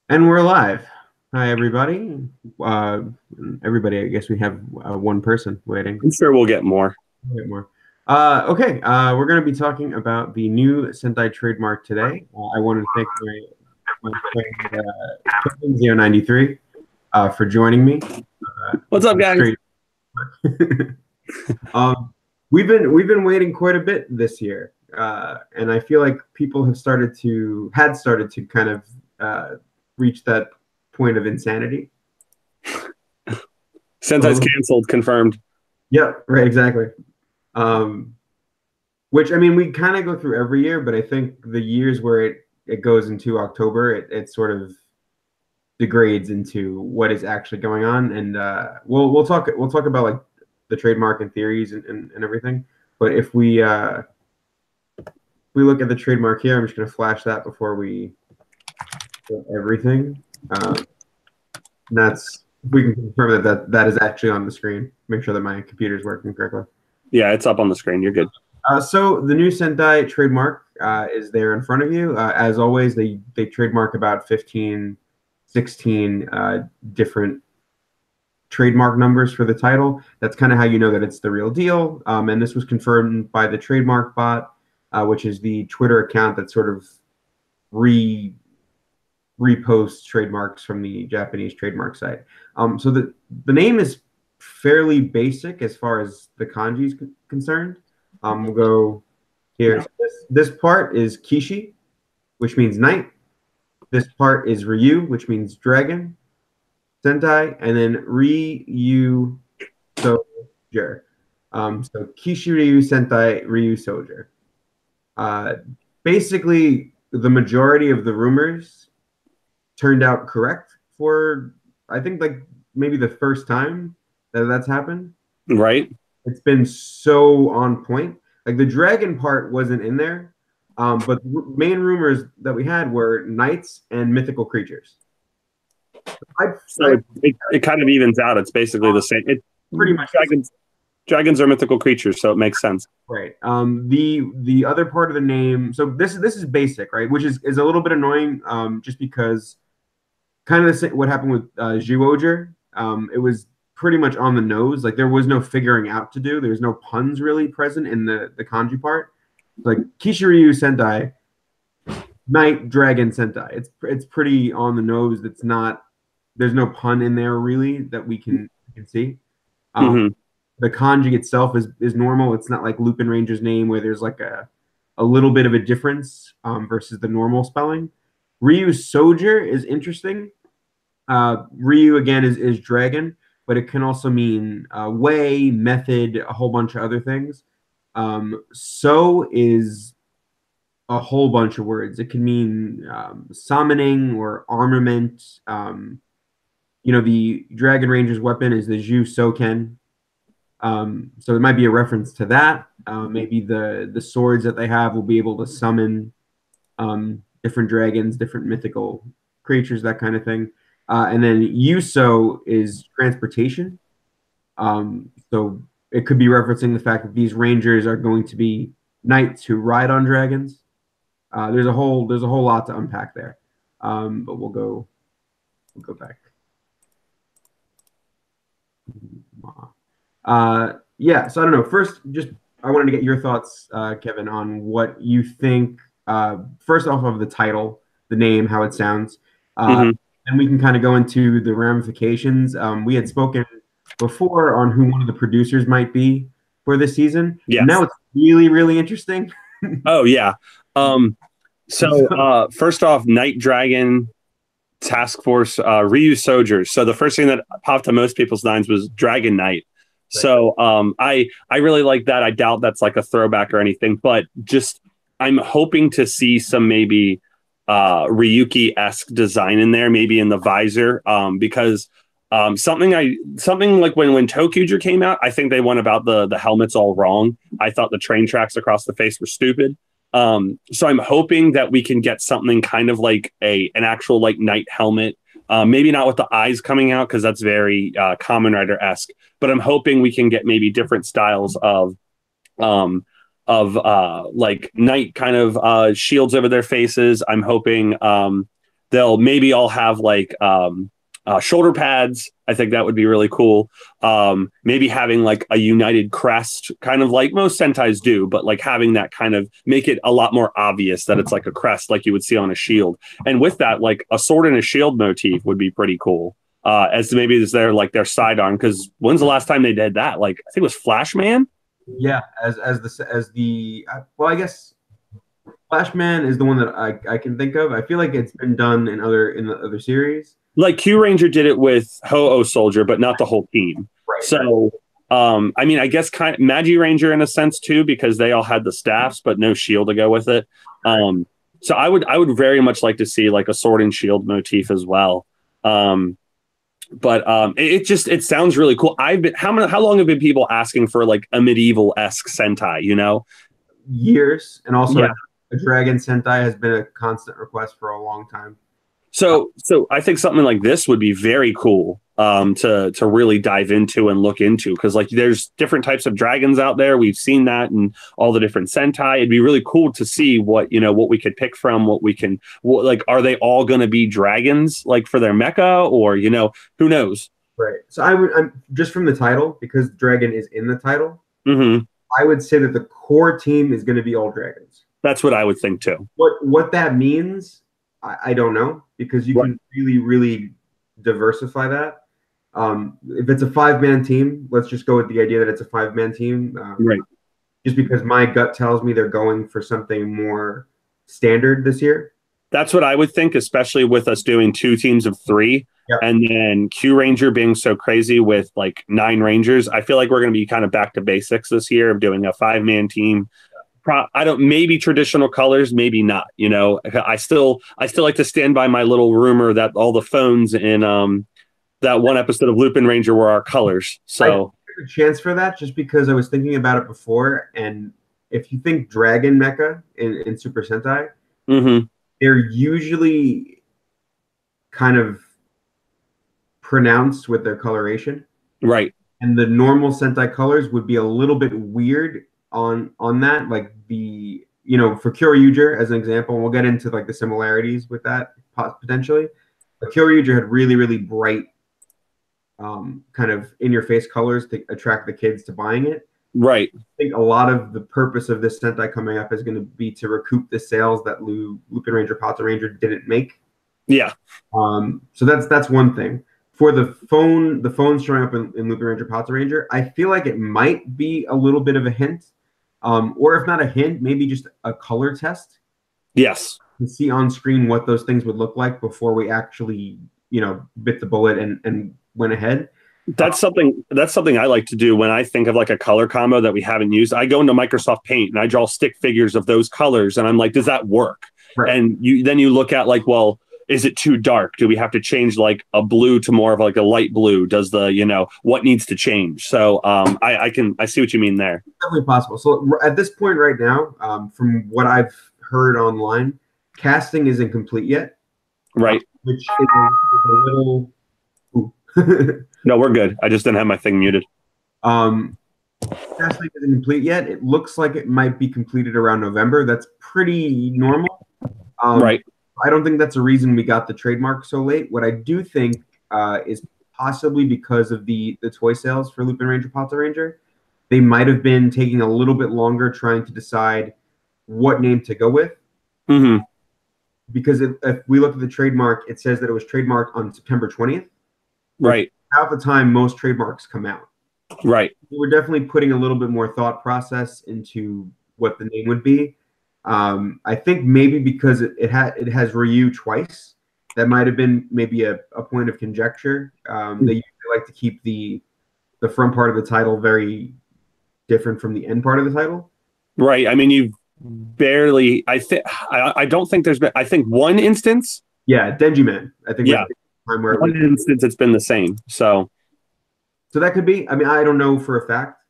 And we're live. Hi, everybody. Uh, everybody, I guess we have one person waiting. I'm sure we'll get more. A bit more. Okay, we're going to be talking about the new Sentai trademark today. I want to thank my friend Kevin093 for joining me. What's up, guys? Straight. um, we've been waiting quite a bit this year, and I feel like people had started to kind of reach that point of insanity. Sentai's canceled, confirmed. Yeah, right, exactly. Um, which I mean, we kind of go through every year, but I think the years where it goes into October, it sort of degrades into what is actually going on, and we'll talk about like the trademark and theories and everything. But if we look at the trademark here, I'm just going to flash that before we do everything. That's we can confirm that is actually on the screen. Make sure that my computer is working correctly. Yeah, it's up on the screen. You're good. So the new Sentai trademark is there in front of you. As always, they trademark about 15, 16 different trademark numbers for the title. That's kind of how you know that it's the real deal. And this was confirmed by the Trademark Bot, which is the Twitter account that sort of re reposts trademarks from the Japanese trademark site. So the name is fairly basic as far as the kanji is concerned. We'll go here. So this part is Kishi, which means knight. This part is Ryu, which means dragon, Sentai, and then Ryuusouger. So Kishiryuu Sentai Ryuusouger. Basically, the majority of the rumors turned out correct for, I think, like maybe the first time that that's happened. Right? It's been so on point. Like the dragon part wasn't in there, but the main rumors that we had were knights and mythical creatures. I, So I it kind of evens out. It's basically the same. pretty much Dragons are mythical creatures, so it makes sense. right. The other part of the name. So this is basic, right? Which is a little bit annoying, just because kind of the same, what happened with Ryuusouger. It was pretty much on the nose. Like there was no figuring out to do. There's no puns really present in the kanji part. Like Kishiryuu Sentai, Knight Dragon Sentai. It's pretty on the nose. It's not. There's no pun in there really that we can see. Um, Hmm. the kanji itself is normal. It's not like Lupin Ranger's name where there's like a little bit of a difference versus the normal spelling. Ryu Soldier is interesting. Ryu again is dragon, but it can also mean way, method, a whole bunch of other things. So is a whole bunch of words. It can mean summoning or armament. The Dragon Ranger's weapon is the Ju Soken. So it might be a reference to that. Maybe the swords that they have will be able to summon different dragons, different mythical creatures, that kind of thing. And then Yuso is transportation. So it could be referencing the fact that these rangers are going to be knights who ride on dragons. There's a whole lot to unpack there. But we'll go back. Yeah, so I don't know. First, just I wanted to get your thoughts, Kevin, on what you think. First off of the title, the name, how it sounds, Hmm. and we can kind of go into the ramifications. We had spoken before on who one of the producers might be for this season, and now Yes. it's really, really interesting. Oh yeah. Um. So So, first off, Night Dragon Task Force Ryu Soldier. So the first thing that popped to most people's minds was Dragon Knight. right. So I really like that. I doubt that's like a throwback or anything, but just I'm hoping to see some maybe Ryuki-esque design in there, maybe in the visor, because something like when Tokuger came out, I think they went about the helmets all wrong. I thought the train tracks across the face were stupid. So I'm hoping that we can get something kind of like an actual like knight helmet. Maybe not with the eyes coming out because that's very Kamen Rider esque. But I'm hoping we can get maybe different styles um, of like knight kind of shields over their faces. I'm hoping they'll maybe all have like shoulder pads. I think that would be really cool. Maybe having like a united crest, kind of like most Sentais do, but like having that kind of make it a lot more obvious that it's like a crest, like you would see on a shield. And with that, like a sword and a shield motif would be pretty cool. As maybe is their like their sidearm, because when's the last time they did that? Like I think it was Flashman. Yeah, as the well, I guess Flashman is the one that I can think of. I feel like it's been done in the other series. Like Q Ranger did it with Ho-Oh Soldier, but not the whole team. Right. So, I mean, I guess kind of Magi Ranger in a sense too, because they all had the staffs, but no shield to go with it. So I would very much like to see like a sword and shield motif as well. But it sounds really cool. How long have been people asking for like a medieval-esque Sentai, you know? Years, and also Yeah. a Dragon Sentai has been a constant request for a long time. So I think something like this would be very cool to really dive into and look into, because like there's different types of dragons out there. We've seen that in all the different Sentai. It'd be really cool to see what we could pick from, like are they all going to be dragons like for their mecha, or who knows? Right. So I'm just from the title, because dragon is in the title. Mm-hmm. I would say that the core team is going to be all dragons. That's what I would think too. What that means, I don't know, because you can really, really diversify that. If it's a 5-man team, let's just go with the idea that it's a 5-man team. Right. Just because my gut tells me they're going for something more standard this year. That's what I would think, especially with us doing 2 teams of 3. Yep. And then Q Ranger being so crazy with like 9 Rangers. I feel like we're going to be kind of back to basics this year of doing a 5-man team. Maybe traditional colors, maybe not. I still like to stand by my little rumor that all the phones in that one episode of Lupin Ranger were our colors. So I took a chance for that just because I was thinking about it before. And if you think Dragon Mecha in Super Sentai, mm-hmm. they're usually kind of pronounced with their coloration. Right. And the normal Sentai colors would be a little bit weird on that, like for Kyoriuger as an example, and we'll get into like the similarities with that potentially. But Kyoriuger had really, really bright kind of in-your-face colors to attract the kids to buying it. Right. I think a lot of the purpose of this Sentai coming up is going to be to recoup the sales that Lupin Ranger, Pata Ranger didn't make. Yeah. So that's one thing. For the phone showing up in Lupin Ranger, Pata Ranger, I feel like it might be a little bit of a hint. Or if not a hint, maybe just a color test. Yes. To see on screen what those things would look like before we actually, bit the bullet and went ahead. That's something I like to do when I think of like a color combo that we haven't used. I go into Microsoft Paint and I draw stick figures of those colors, and I'm like, does that work? Right. And then you look at like, well, is it too dark? Do we have to change like a blue to more of like a light blue? Does what needs to change? So I see what you mean there. Definitely possible. So at this point right now, from what I've heard online, casting isn't complete yet. Right. Which is a little. No, we're good. I just didn't have my thing muted. Casting isn't complete yet. It looks like it might be completed around November. That's pretty normal. Right. I don't think that's a reason we got the trademark so late. What I do think is possibly because of the toy sales for Lupin Ranger, Pata Ranger. They might have been taking a little bit longer trying to decide what name to go with. Mm-hmm. Because if we look at the trademark, it says that it was trademarked on September 20th. Right. Half the time, most trademarks come out. Right. We're definitely putting a little bit more thought process into what the name would be. I think maybe because it has Ryu twice, that might have been maybe a point of conjecture. They usually like to keep the front part of the title very different from the end part of the title. Right. I mean, you barely. I don't think there's been. I think one instance. Yeah, Denji Man. I think. Yeah. Time where one instance it's been the same. So that could be. I mean, I don't know for a fact,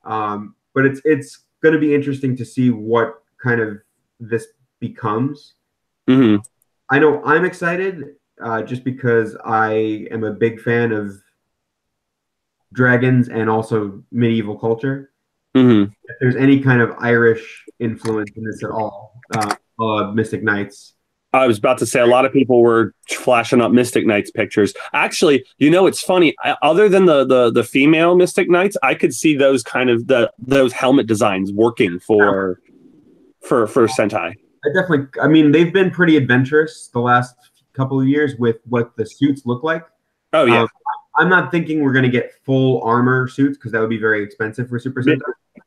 but it's going to be interesting to see what kind of this becomes. Mm-hmm. I know I'm excited just because I am a big fan of dragons and also medieval culture. Mm-hmm. If there's any kind of Irish influence in this at all, Mystic Knights. I was about to say a lot of people were flashing up Mystic Knights pictures. Actually, you know, it's funny. Other than the female Mystic Knights, I could see those kind of those helmet designs working for Sentai. I definitely. I mean, they've been pretty adventurous the last couple of years with what the suits look like. Oh yeah. I'm not thinking we're going to get full armor suits because that would be very expensive for Super Sentai.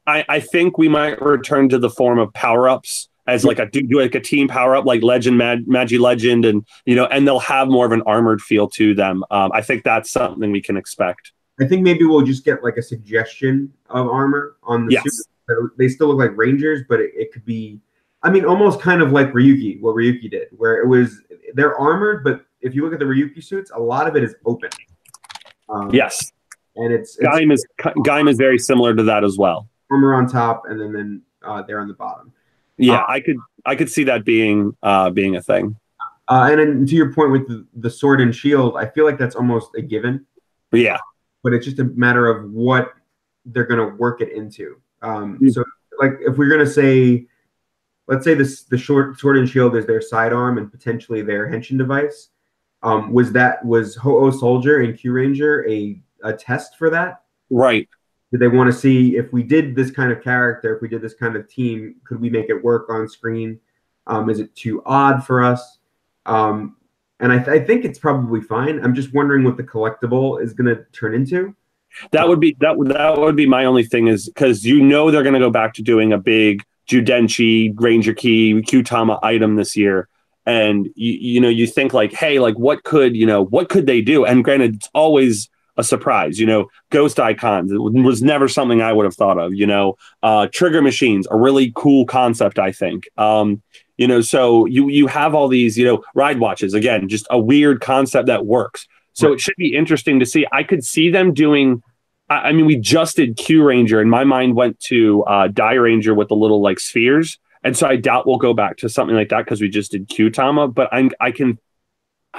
I think we might return to the form of power ups as like do like a team power up, like Legend, Magi Legend, and you know, and they'll have more of an armored feel to them. I think that's something we can expect. I think maybe we'll just get like a suggestion of armor on the suit. They still look like Rangers, but it could be, I mean, almost kind of like Ryuki, what Ryuki did, where it was they're armored, but if you look at the Ryuki suits, a lot of it is open. Yes, and it's Gaim is very similar to that as well. Armor on top, and then they're on the bottom. Yeah, I could see that being a thing. And then to your point with the sword and shield, I feel like that's almost a given. Yeah, but it's just a matter of what they're going to work it into. So, like, if we're going to say, let's say the sword and shield is their sidearm and potentially their henshin device. Was Ryu Soldier and Q Ranger a test for that? Right. Did they want to see if we did this kind of character, if we did this kind of team, could we make it work on screen? Is it too odd for us? And I think it's probably fine. I'm just wondering what the collectible is going to turn into. That would be my only thing, is because you know they're going to go back to doing a big Judenchi Ranger Key Qtama item this year. And you think like, hey, like what could they do? And granted, it's always a surprise. Ghost icons, it was never something I would have thought of. Trigger machines, a really cool concept, I think. So you have all these, ride watches, again, just a weird concept that works. So it should be interesting to see. I could see them doing. I mean, we just did Q Ranger, and my mind went to Die Ranger with the little like spheres. And so I doubt we'll go back to something like that because we just did Qtama. But I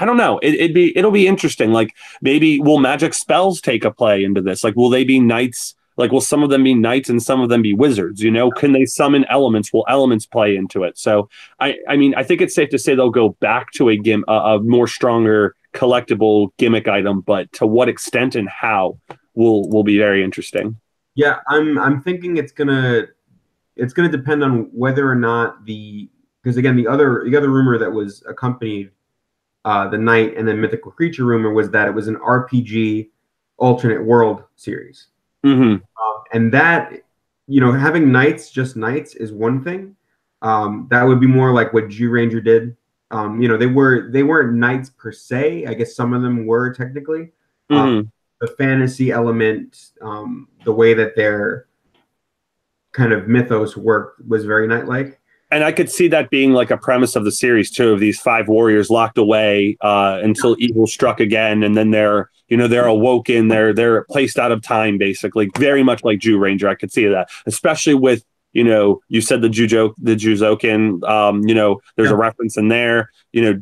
don't know. It'll be interesting. Like, maybe will magic spells take a play into this? Like, will they be knights? Like, will some of them be knights and some of them be wizards? Can they summon elements? Will elements play into it? So I mean, I think it's safe to say they'll go back to a more stronger collectible gimmick item, but to what extent and how will be very interesting. Yeah, I'm thinking it's gonna depend on whether or not because again the other rumor that was accompanied the Knight and then Mythical Creature rumor was that it was an RPG alternate world series. Mm-hmm. And that, having just knights is one thing. That would be more like what Jew Ranger did. They weren't knights per se. I guess some of them were technically. Mm-hmm. The fantasy element, the way that their kind of mythos worked was very knight-like. And I could see that being like a premise of the series too, of these 5 warriors locked away until evil struck again, and then they're awoken, they're placed out of time, basically, very much like Jew Ranger. I could see that, especially with you said the Juzoken. There's a reference in there.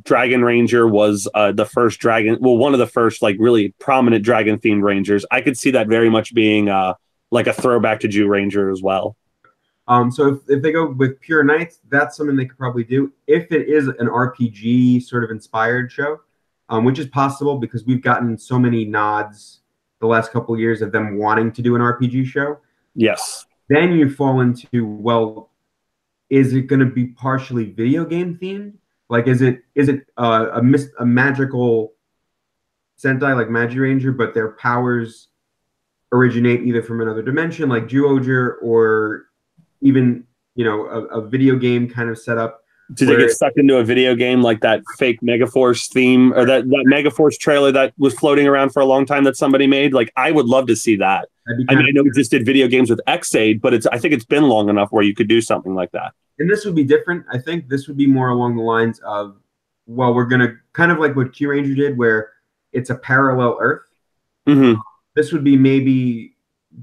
Dragon Ranger was the first dragon, one of the first like really prominent dragon themed Rangers. I could see that very much being like a throwback to Jew Ranger as well. So if they go with pure knights, that's something they could probably do. If it is an RPG sort of inspired show, which is possible because we've gotten so many nods the last couple of years of them wanting to do an RPG show. Yes. Then you fall into, well, is it going to be partially video game themed? Like, is it a magical Sentai like Magi Ranger, but their powers originate either from another dimension like Ryuusouger, or even a video game kind of setup? Do they get sucked into a video game like that fake Megaforce theme, or that Megaforce trailer that was floating around for a long time that somebody made? Like, I would love to see that. I mean, I know we just did video games with Xaid, but I think it's been long enough where you could do something like that. And this would be different. I think this would be more along the lines of, well, we're going to kind of like what Q Ranger did, where it's a parallel Earth. Mm-hmm. This would be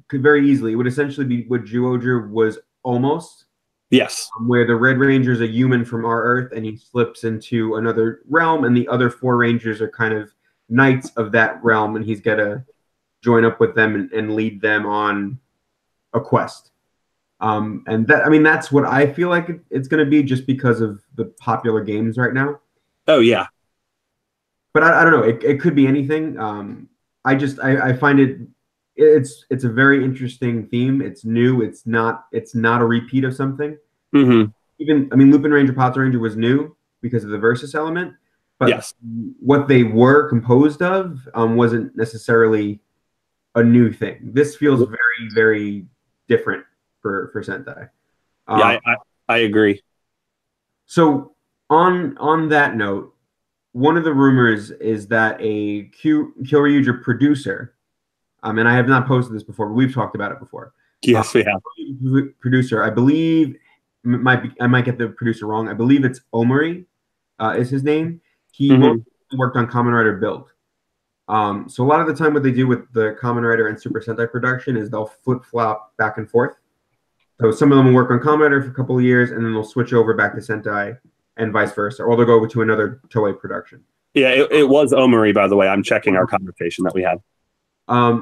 could very easily, it would essentially be what Ryuusouger was almost. Yes. Where the Red Ranger is a human from our Earth and he slips into another realm, and the other 4 Rangers are kind of knights of that realm, and he's got to join up with them and lead them on a quest. And that's what I feel like it's going to be, just because of the popular games right now. Oh yeah. But I don't know. It could be anything. I find it's a very interesting theme. It's new. It's not a repeat of something. Hmm. Even I mean, Lupin Ranger, Potts Ranger was new because of the versus element, but Yes. what they were composed of wasn't necessarily a new thing. This feels very, very different for Sentai. Yeah, Um, I agree. so on that note, one of the rumors is that a Kyoryuger producer, and I have not posted this before, but we've talked about it before. Yes, we have. Producer, I believe, I might get the producer wrong. I believe it's Omori, is his name. He Hmm. worked on Kamen Rider Build. So a lot of the time, what they do with the Kamen Rider and Super Sentai production is they'll flip flop back and forth. So some of them will work on Kamen Rider for a couple of years, and then they'll switch over back to Sentai, and vice versa, or they'll go over to another Toei production. Yeah, it was Omori, by the way. I'm checking our conversation that we had.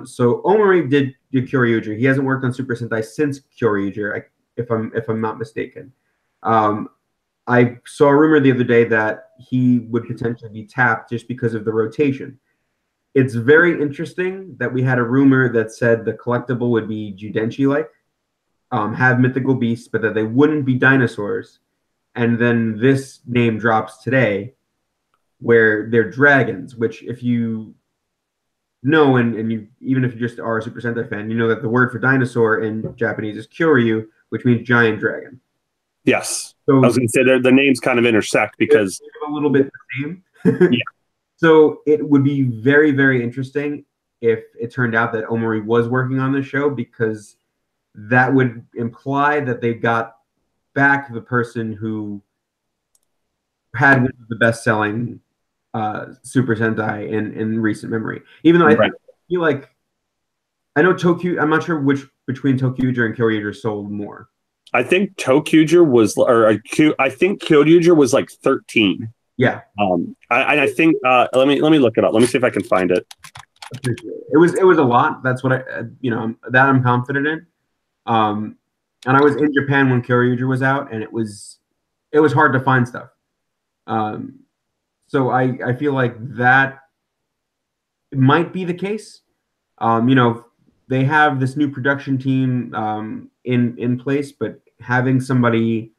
So Omori did Kyoryuger. He hasn't worked on Super Sentai since Kyoryuger, if I'm not mistaken. Um, I saw a rumor the other day that he would potentially be tapped just because of the rotation. It's very interesting that we had a rumor that said the collectible would be Judenchi-like, have mythical beasts, but that they wouldn't be dinosaurs. And then this name drops today, where they're dragons. Which, if you know, and you even if you just are a Super Sentai fan, you know that the word for dinosaur in Japanese is Kyoryu, which means giant dragon. Yes. I So was going to say the names kind of intersect because a little bit the yeah, same. So it would be very, very interesting if it turned out that Omori was working on this show, because that would imply that they got back the person who had one of the best-selling Super Sentai in recent memory. Even though I right. feel like I know Tokyo, I'm not sure which between Tokyo and Kyoryuger sold more. I think Tokuger was, or I think Kyoryuger was like 13. Yeah, I think let me look it up. Let me see if I can find it. appreciate it. It was a lot. That's what that I'm confident in. Um, and I was in Japan when Kyoryuger was out, and it was hard to find stuff. Um, so I feel like that might be the case. They have this new production team in place, but having somebody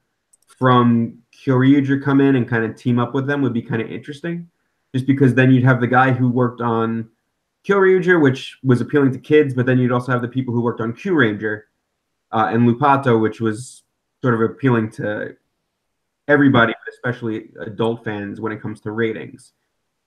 from Kyoryuger come in and kind of team up with them would be kind of interesting, just because then you'd have the guy who worked on Kyoryuger, which was appealing to kids, but then you'd also have the people who worked on Q Ranger and Lupato, which was sort of appealing to everybody, but especially adult fans when it comes to ratings.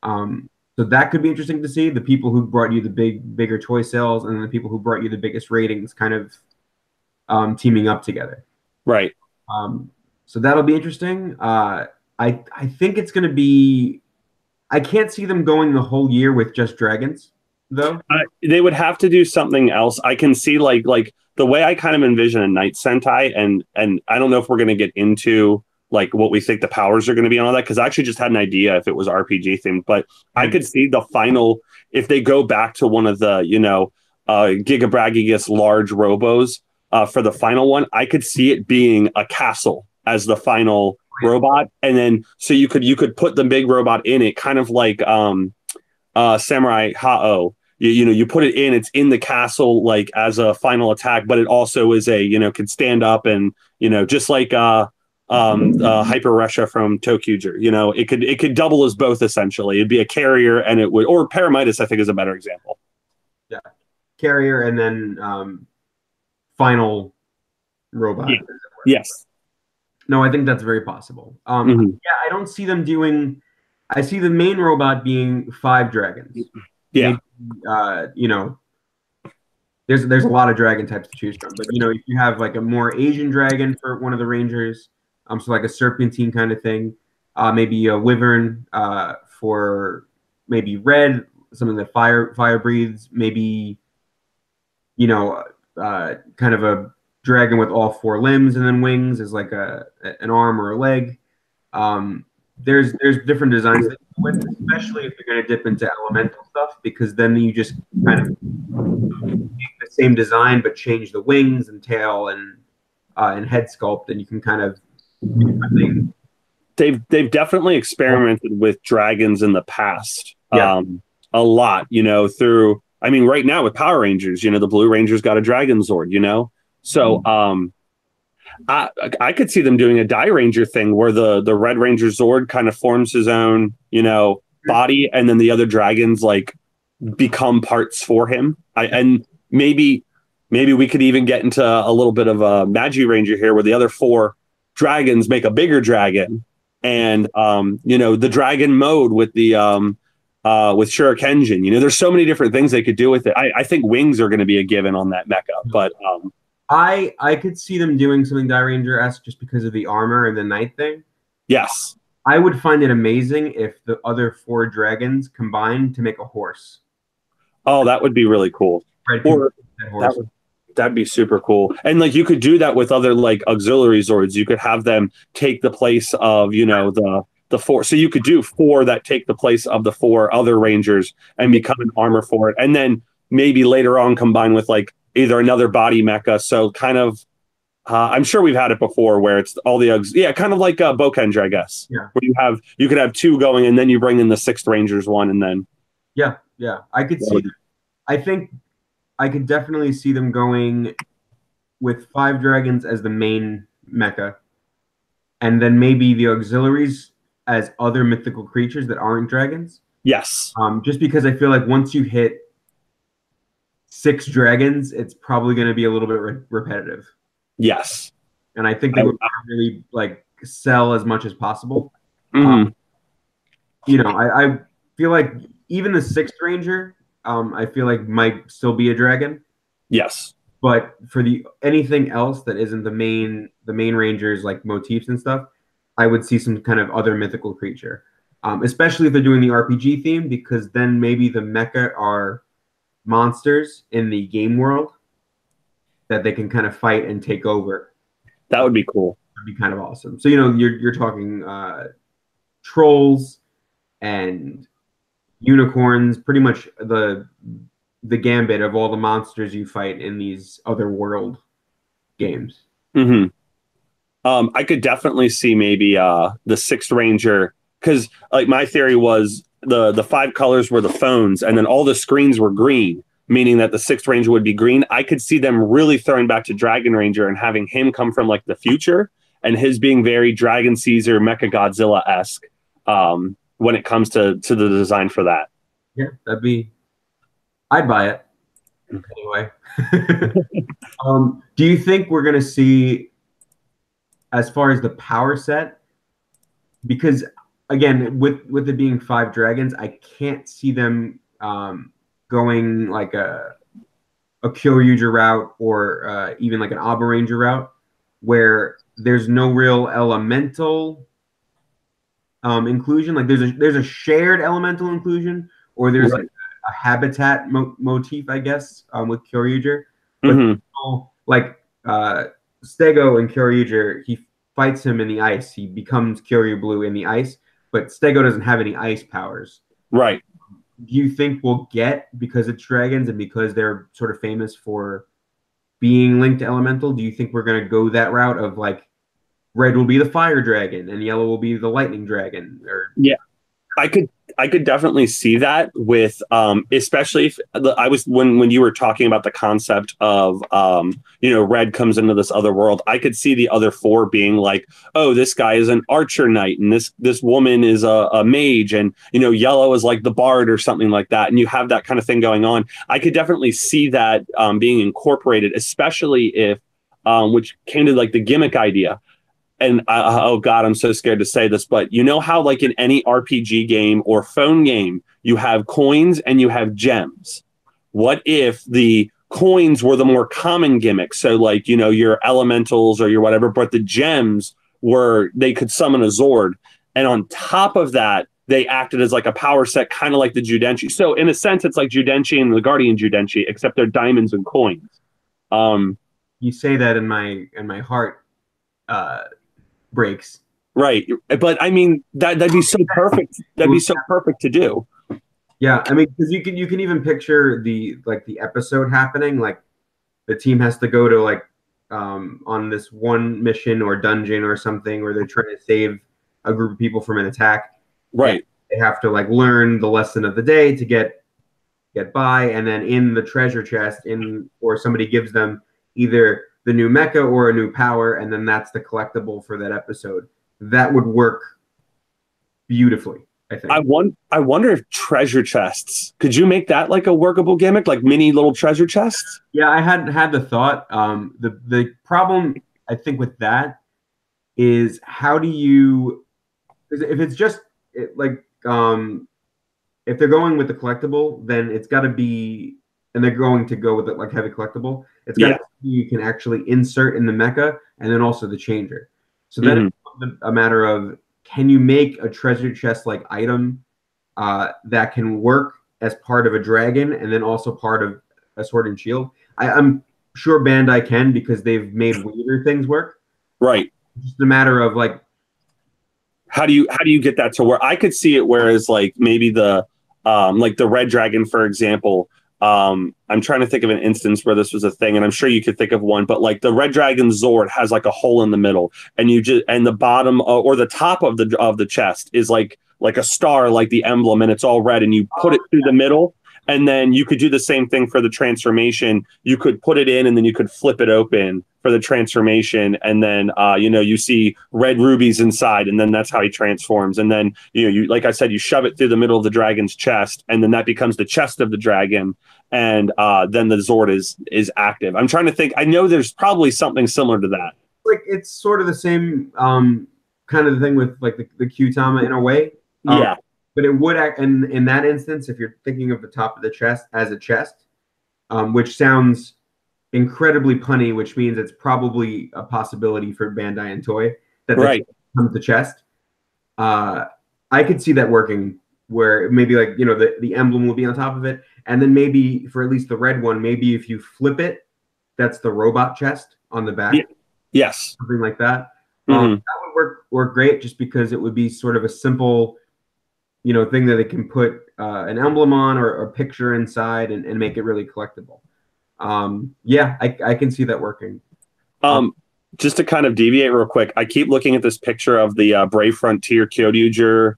So that could be interesting to see, the people who brought you the bigger toy sales, and then the people who brought you the biggest ratings kind of teaming up together. Right. Um, so that'll be interesting. I think it's going to be. I can't see them going the whole year with just dragons, though. They would have to do something else. I can see like the way I kind of envision a Night Sentai, and I don't know if we're going to get into like what we think the powers are going to be and all that, because I actually just had an idea if it was RPG themed, but I could see the final, if they go back to one of the Gigabragigus large robos for the final one, I could see it being a castle as the final robot, and then so you could put the big robot in it, kind of like Samurai Hao. You put it in, it's in the castle like as a final attack, but it also is can stand up and just like Hyper Russia from Tokuger. It could double as both essentially. It'd be a carrier, and it would, or Paramidas, I think, is a better example. Yeah, carrier, and then final robot. Yeah. Yes. No, I think that's very possible. Mm-hmm. Yeah, I don't see them doing. I see the main robot being 5 dragons. Yeah. Maybe, there's a lot of dragon types to choose from, but if you have like a more Asian dragon for one of the rangers, so like a serpentine kind of thing, maybe a wyvern for maybe red, something that fire breathes, maybe kind of a dragon with all 4 limbs and then wings is like an arm or a leg. There's different designs that you with, especially if you're going to dip into elemental stuff, because then you just kind of make the same design but change the wings and tail and head sculpt, and you can kind of do something they've definitely experimented with dragons in the past. Yeah. A lot, through, I mean, right now with Power Rangers, the Blue Ranger's got a Dragon Zord, So I could see them doing a Die Ranger thing where the Red Ranger Zord kind of forms his own, body, and then the other dragons like become parts for him. And maybe we could even get into a little bit of a Magi Ranger here where the other four dragons make a bigger dragon, and the dragon mode with the with Shurikenjin. There's so many different things they could do with it. I think wings are going to be a given on that mecha, but I could see them doing something Die Ranger-esque just because of the armor and the night thing. Yes. I would find it amazing if the other four dragons combined to make a horse. Oh, that would be really cool. Right, or that'd be super cool. And like you could do that with other like auxiliary Zords. You could have them take the place of, the four. So you could do four that take the place of the four other Rangers and become an armor for it. And then maybe later on combine with like either another body mecha. So kind of, I'm sure we've had it before where it's all the kind of like Bokendra, I guess. Yeah. Where you could have two going and then you bring in the sixth Rangers one and then. Yeah. I could see. I think I could definitely see them going with 5 dragons as the main mecha, and then maybe the auxiliaries as other mythical creatures that aren't dragons. Yes. Just because I feel like once you hit 6 dragons, it's probably going to be a little bit repetitive. Yes. And I think they would really like sell as much as possible. Mm-hmm. I feel like even the 6th Ranger, I feel like might still be a dragon. Yes. But for anything else that isn't the main Rangers like motifs and stuff, I would see some kind of other mythical creature. Especially if they're doing the RPG theme, because then maybe the mecha are monsters in the game world that they can kind of fight and take over. That would be cool. That'd be kind of awesome. So you're talking trolls and unicorns, pretty much the gambit of all the monsters you fight in these other world games. Mm-hmm. I could definitely see maybe the 6th Ranger, because like my theory was the 5 colors were the phones and then all the screens were green, meaning that the 6th Ranger would be green. I could see them really throwing back to Dragon Ranger and having him come from like the future and his being very Dragon Caesar, Mecha Godzilla-esque when it comes to the design for that. Yeah, I'd buy it. Anyway. Do you think we're going to see, as far as the power set, because again, with it being 5 dragons, I can't see them going like a Kyoryuger route or even like an Aba Ranger route where there's no real elemental inclusion. Like there's a shared elemental inclusion, or there's like a habitat motif, I guess, with Kyoryuger. But like Stego and Kyoryuger, he fights him in the ice. He becomes Kyoryu Blue in the ice, but Stego doesn't have any ice powers. Right. Do you think we'll get, because it's dragons and because they're sort of famous for being linked to elemental, do you think we're going to go that route of like red will be the fire dragon and yellow will be the lightning dragon? Or yeah, I could definitely see that with especially if I was when you were talking about the concept of red comes into this other world. I could see the other 4 being like, oh, this guy is an archer knight and this woman is a mage, and yellow is like the bard or something like that, and you have that kind of thing going on. I could definitely see that being incorporated, especially if which came to like the gimmick idea. And oh God, I'm so scared to say this, but you know how like in any RPG game or phone game, you have coins and you have gems. What if the coins were the more common gimmicks? So like, your elementals or your whatever, but the gems they could summon a Zord. And on top of that, they acted as like a power set, kind of like the Judenchi. So in a sense, it's like Judenchi and the Guardian Judenchi, except they're diamonds and coins. You say that in my heart breaks. Right. But I mean, that'd be so perfect. That'd be so perfect to do. Yeah. I mean, because you can even picture the episode happening. Like the team has to go to like on this one mission or dungeon or something where they're trying to save a group of people from an attack. Right. They have to like learn the lesson of the day to get by, and then in the treasure chest, or somebody gives them either the new mecha or a new power, and then that's the collectible for that episode. That would work beautifully, I think. I wonder if treasure chests, could you make that like a workable gimmick, like mini little treasure chests? Yeah, I hadn't had the thought. The problem I think with that is, how do you, if it's just like if they're going with the collectible, then it's got to be, and they're going to go with it like heavy collectible. It's got to be you can actually insert in the mecha, and then also the changer. So then it's a matter of, can you make a treasure chest like item that can work as part of a dragon and then also part of a sword and shield? I'm sure Bandai can, because they've made weirder things work. Right. It's just a matter of like, how do you get that to where I could see it? Whereas like maybe the like the red dragon, for example. I'm trying to think of an instance where this was a thing, and I'm sure you could think of one, but like the red dragon Zord has like a hole in the middle, and the bottom or the top of the chest is like a star, like the emblem, and it's all red, and you put it through the middle, and then you could do the same thing for the transformation. You could put it in, and then you could flip it open for the transformation, and then you see red rubies inside, and then that's how he transforms. And then you like I said, you shove it through the middle of the dragon's chest, and then that becomes the chest of the dragon, and then the Zord is active. I'm trying to think. I know there's probably something similar to that. Like, it's sort of the same kind of thing with like the Q-Tama in a way. Yeah. But it would act in that instance, if you're thinking of the top of the chest as a chest, which sounds incredibly punny, which means it's probably a possibility for Bandai and Toei that they come with the chest. I could see that working, where maybe like the emblem will be on top of it, and then maybe for at least the red one, maybe if you flip it, that's the robot chest on the back. Yes, something like that. That would work great, just because it would be sort of a simple thing that they can put an emblem on or a picture inside and make it really collectible. I can see that working. Just to kind of deviate real quick, I keep looking at this picture of the Brave Frontier Kyoryuger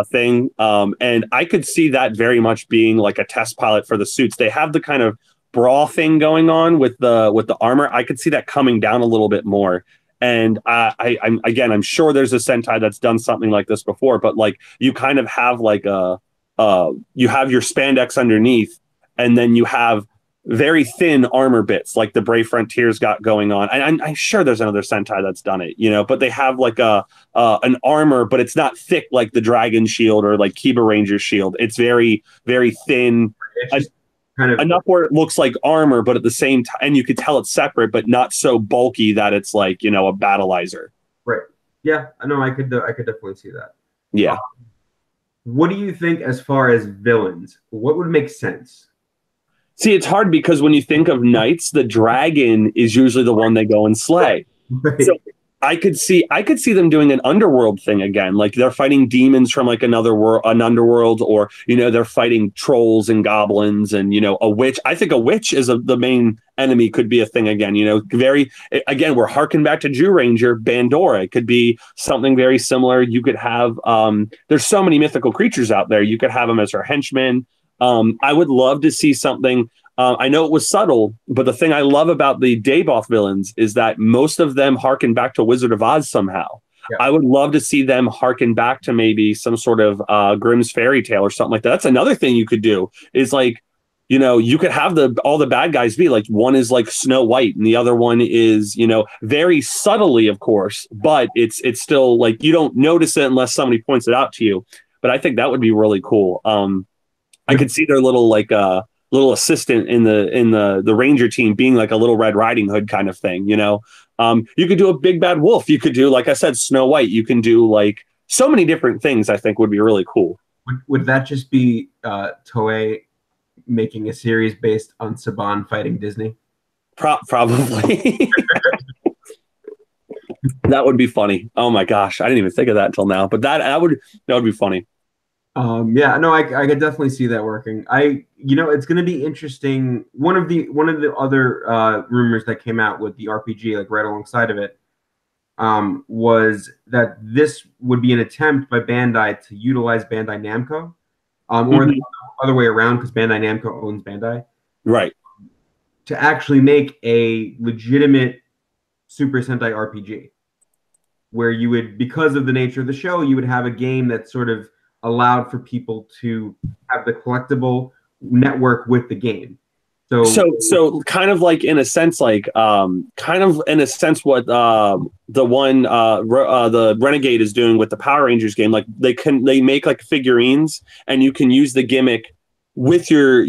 thing, and I could see that very much being like a test pilot for the suits. They have the kind of brawl thing going on with the armor. I could see that coming down a little bit more. And I'm sure there's a Sentai that's done something like this before, but like you kind of have like you have your spandex underneath, and then you have very thin armor bits like the Brave Frontiers got going on. And I'm sure there's another Sentai that's done it, but they have like an armor, but it's not thick like the Dragon Shield or like Kiba Ranger Shield. It's very, very thin. Kind of enough where it looks like armor, but at the same time, and you could tell it's separate, but not so bulky that it's like a battleizer. Right. Yeah. I know. I could definitely see that. Yeah. What do you think as far as villains? What would make sense? See, it's hard because when you think of knights, the dragon is usually the one they go and slay. Right. So I could see them doing an underworld thing again, like they're fighting demons from like an underworld, or they're fighting trolls and goblins, and a witch. I think a witch is the main enemy, could be a thing again. We're harking back to Jew Ranger Bandora. It could be something very similar. You could have there's so many mythical creatures out there. You could have them as her henchmen. I would love to see something. I know it was subtle, but the thing I love about the Daboth villains is that most of them harken back to Wizard of Oz somehow. Yeah. I would love to see them harken back to maybe some sort of Grimm's fairy tale or something like that. That's another thing you could do, is like, you could have all the bad guys be like, one is like Snow White and the other one is, very subtly, of course, but it's still like you don't notice it unless somebody points it out to you. But I think that would be really cool. I could see their little little assistant in the Ranger team being like a little Red Riding Hood kind of thing. You could do a big bad wolf. You could do, like I said, Snow White. You can do like so many different things. I think would be really cool. Would that just be Toei making a series based on Saban fighting Disney? Probably. That would be funny. Oh my gosh, I didn't even think of that until now. But that would be funny. I could definitely see that working. It's going to be interesting. One of the other rumors that came out with the RPG, like right alongside of it, was that this would be an attempt by Bandai to utilize Bandai Namco, or the other way around because Bandai Namco owns Bandai, Right. to actually make a legitimate Super Sentai RPG, where you would, because of the nature of the show, you would have a game that sort of allowed for people to have the collectible network with the game. So kind of like in a sense, like kind of in a sense what the Renegade is doing with the Power Rangers game. Like they make like figurines, and you can use the gimmick with your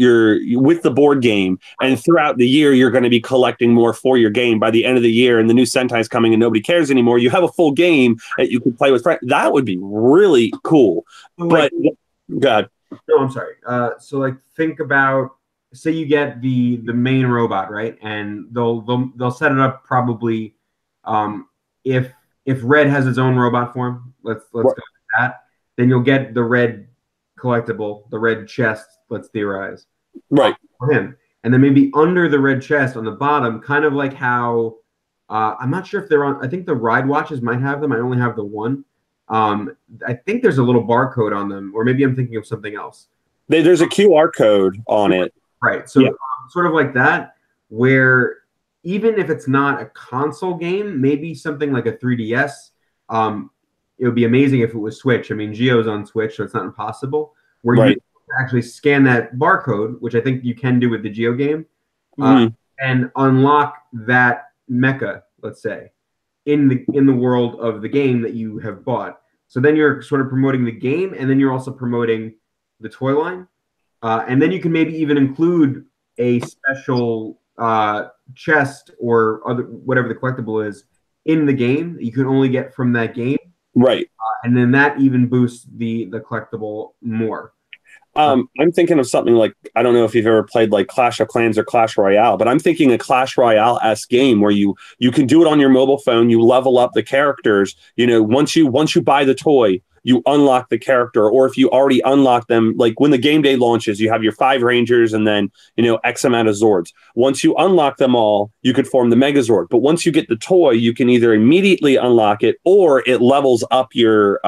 with the board game, and throughout the year you're going to be collecting more for your game. By the end of the year, and the new Sentai is coming, and nobody cares anymore, you have a full game that you can play with friends. That would be really cool. But God, no, I'm sorry. So like think about, say you get the main robot, right? And they'll set it up probably, if Red has its own robot form, let's go with that, then you'll get the Red collectible, the Red chest, let's theorize. Right. For him. And then maybe under the Red chest on the bottom, kind of like how I'm not sure if they're on, I think the Ride Watches might have them. I only have the one. I think there's a little barcode on them, or maybe I'm thinking of something else. There's a QR code on it. Right. So sort of like that, where even if it's not a console game, maybe something like a 3DS, it would be amazing if it was Switch. I mean, Geo's on Switch, so it's not impossible. Where you actually scan that barcode, which I think you can do with the Geo game, and unlock that mecha, let's say, in the world of the game that you have bought. So then you're sort of promoting the game, and then you're also promoting the toy line. And then you can maybe even include a special chest or whatever the collectible is in the game that you can only get from that game. Right. And then that even boosts the collectible more. I'm thinking of something like, I don't know if you've ever played like Clash of Clans or Clash Royale, but I'm thinking a Clash Royale-esque game where you can do it on your mobile phone, you level up the characters, once you buy the toy, you unlock the character, or if you already unlock them, like when the game day launches, you have your 5 Rangers and then, X amount of Zords. Once you unlock them all, you could form the Megazord. But once you get the toy, you can either immediately unlock it or it levels up your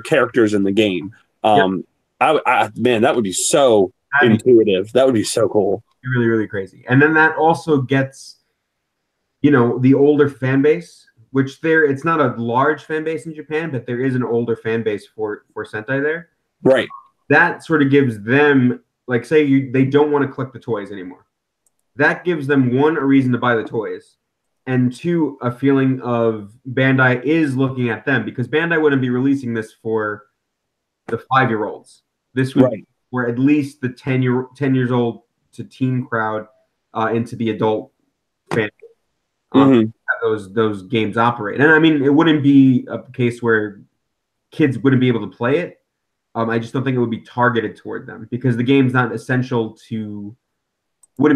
characters in the game. Man, that would be so intuitive. That would be so cool. Really, really crazy. And then that also gets, the older fan base, which it's not a large fan base in Japan, but there is an older fan base for Sentai there. Right. That sort of gives them, like, say they don't want to collect the toys anymore. That gives them, one, a reason to buy the toys, and two, a feeling of Bandai is looking at them, because Bandai wouldn't be releasing this for the 5-year-olds. This would be for at least the 10 years old to teen crowd into the adult fan. Those games operate. And I mean, it wouldn't be a case where kids wouldn't be able to play it. I just don't think it would be targeted toward them, because the game's not wouldn't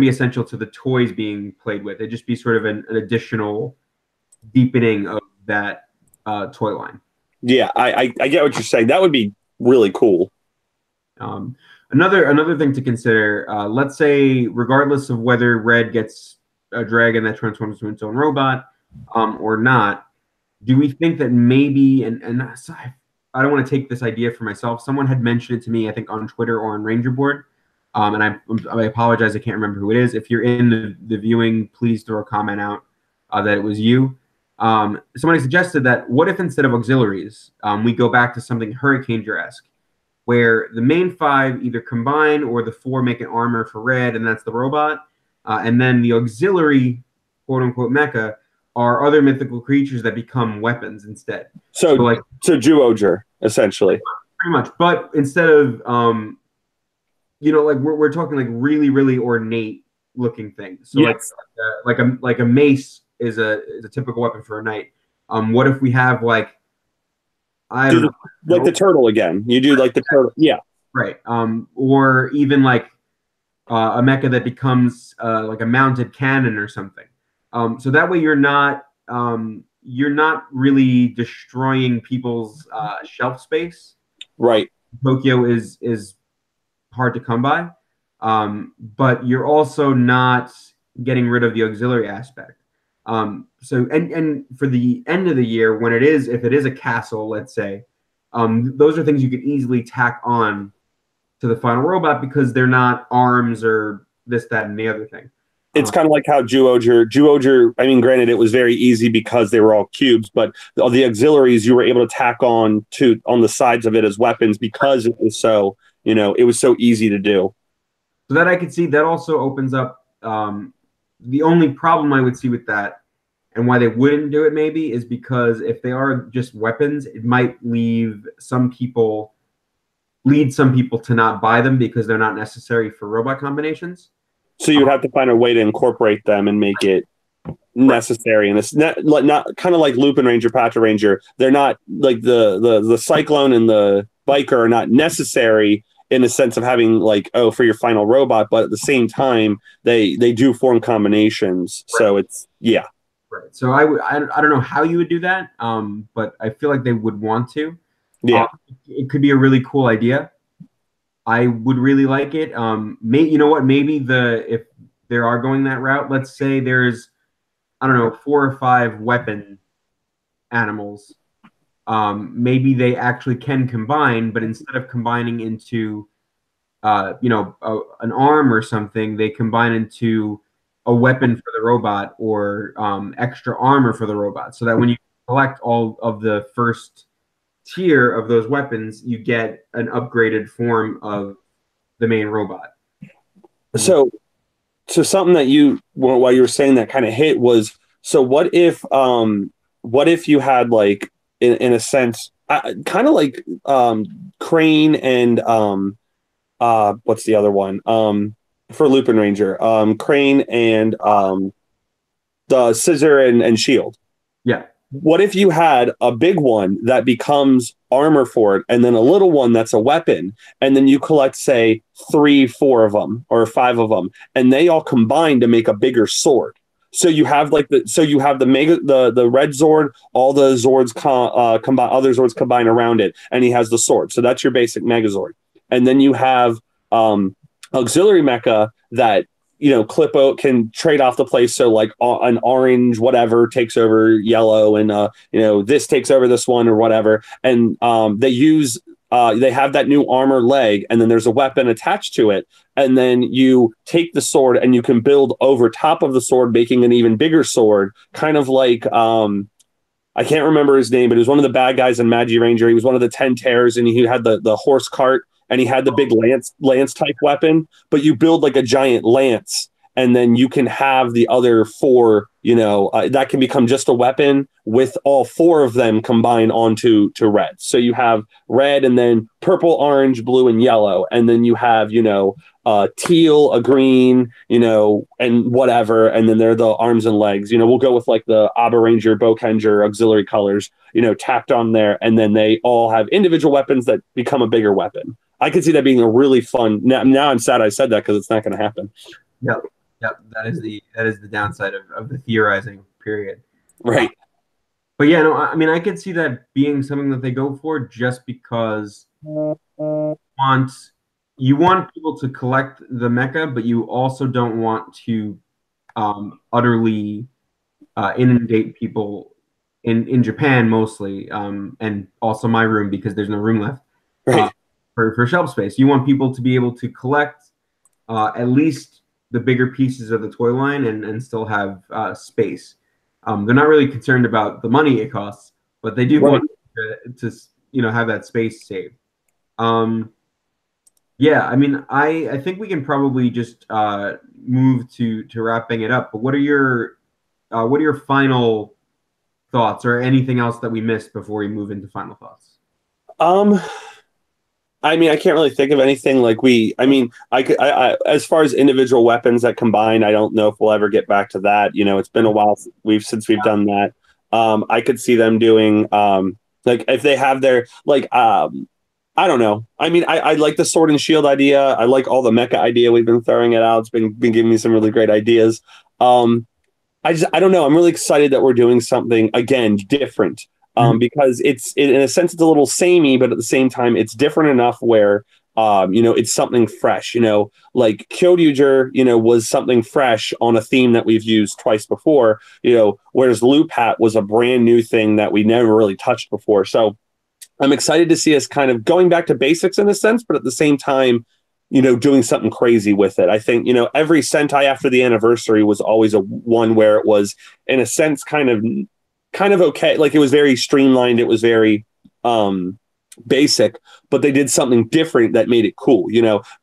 be essential to the toys being played with. It'd just be sort of an additional deepening of that toy line. Yeah, I get what you're saying. That would be really cool. Another thing to consider, let's say, regardless of whether Red gets a dragon that transforms into its own robot or not, do we think that maybe, and I don't want to take this idea for myself, someone had mentioned it to me, I think on Twitter or on Ranger Board, and I apologize, I can't remember who it is. If you're in the viewing, please throw a comment out that it was you. Somebody suggested that, what if instead of auxiliaries, we go back to something Hurricane-esque, where the main 5 either combine, or the 4 make an armor for Red, and that's the robot. And then the auxiliary, quote-unquote, mecha, are other mythical creatures that become weapons instead. So Ryuusouger, essentially. Pretty much. But instead of, like we're talking like really, really ornate looking things. So like a mace is a typical weapon for a knight. What if we have like, I don't know. Like the turtle again. You do like the turtle. Yeah. Right. Or even like a mecha that becomes like a mounted cannon or something. So that way you're not really destroying people's shelf space. Right. Tokyo is hard to come by. But you're also not getting rid of the auxiliary aspect. So and for the end of the year, when it is, if it is a castle, let's say, those are things you could easily tack on to the final robot because they're not arms or this, that, and the other thing. It's kind of like how Ryuusouger, I mean, granted, it was very easy because they were all cubes, but all the auxiliaries you were able to tack on the sides of it as weapons because it was so, it was so easy to do. So that I could see that also opens up. The only problem I would see with that and why they wouldn't do it maybe is because if they are just weapons, it might lead some people to not buy them because they're not necessary for robot combinations. So you'd have to find a way to incorporate them and make it necessary. And it's not kind of like Lupin Ranger, Patra Ranger. They're not like the Cyclone and the Biker are not necessary in the sense of having for your final robot, but at the same time, they do form combinations. Right. So it's, yeah. Right. So I don't know how you would do that, but I feel like they would want to. Yeah. It could be a really cool idea. I would really like it. You know what? Maybe if they are going that route, let's say there's, I don't know, 4 or 5 weapon animals. Maybe they actually can combine, but instead of combining into, an arm or something, they combine into a weapon for the robot or extra armor for the robot, so that when you collect all of the first tier of those weapons, you get an upgraded form of the main robot. So something that while you were saying that kind of hit was, so what if you had in a sense kind of like Crane and what's the other one for Lupin Ranger, Crane and the Scissor and Shield. Yeah. What if you had a big one that becomes armor for it, and then a little one that's a weapon, and then you collect, say, 3, 4 of them or 5 of them, and they all combine to make a bigger sword. So you have the mega the red Zord, all the Zords combine, other Zords combine around it, and he has the sword. So that's your basic Megazord, and then you have auxiliary mecha that clip out can trade off the place. So an orange whatever takes over yellow, and this takes over this one or whatever, and they have that new armor leg, and then there's a weapon attached to it, and then you take the sword and you can build over top of the sword, making an even bigger sword, kind of like I can't remember his name, but he was one of the bad guys in Magi Ranger. He was one of the 10 Terrors, and he had the horse cart, and he had the big lance type weapon, but you build like a giant lance, and then you can have the other 4, that can become just a weapon with all 4 of them combined onto red. So you have red, and then purple, orange, blue, and yellow, and then you have teal, a green, and whatever, and then they're the arms and legs. We'll go with the Abba Ranger, Bokenger auxiliary colors, tacked on there, and then they all have individual weapons that become a bigger weapon. I could see that being a really fun. Now I'm sad I said that because it's not going to happen. Yep. That is the downside of the theorizing period. Right. But yeah, no, I mean, I could see that being something that they go for just because you want people to collect the mecha, but you also don't want to utterly inundate people in Japan mostly, and also my room because there's no room left. Right. For shelf space. You want people to be able to collect at least the bigger pieces of the toy line and still have space. They're not really concerned about the money it costs, but they do want to have that space saved. Yeah, I mean, I think we can probably just move to wrapping it up. But what are your final thoughts, or anything else that we missed before we move into final thoughts? I mean, I can't really think of anything I as far as individual weapons that combine, I don't know if we'll ever get back to that. It's been a while since we've done that. I could see them doing if they have their I don't know. I mean, I like the sword and shield idea. I like all the mecha idea. We've been throwing it out. It's been giving me some really great ideas. I don't know. I'm really excited that we're doing something again different. Because in a sense, it's a little samey, but at the same time, it's different enough where It's something fresh, like Kyuryuger, was something fresh on a theme that we've used twice before, whereas Loop Hat was a brand new thing that we never really touched before. So I'm excited to see us kind of going back to basics in a sense, but at the same time, doing something crazy with it. I think, every Sentai after the anniversary was always a one where it was, in a sense, kind of okay. Like, it was very streamlined. It was very basic, but they did something different that made it cool.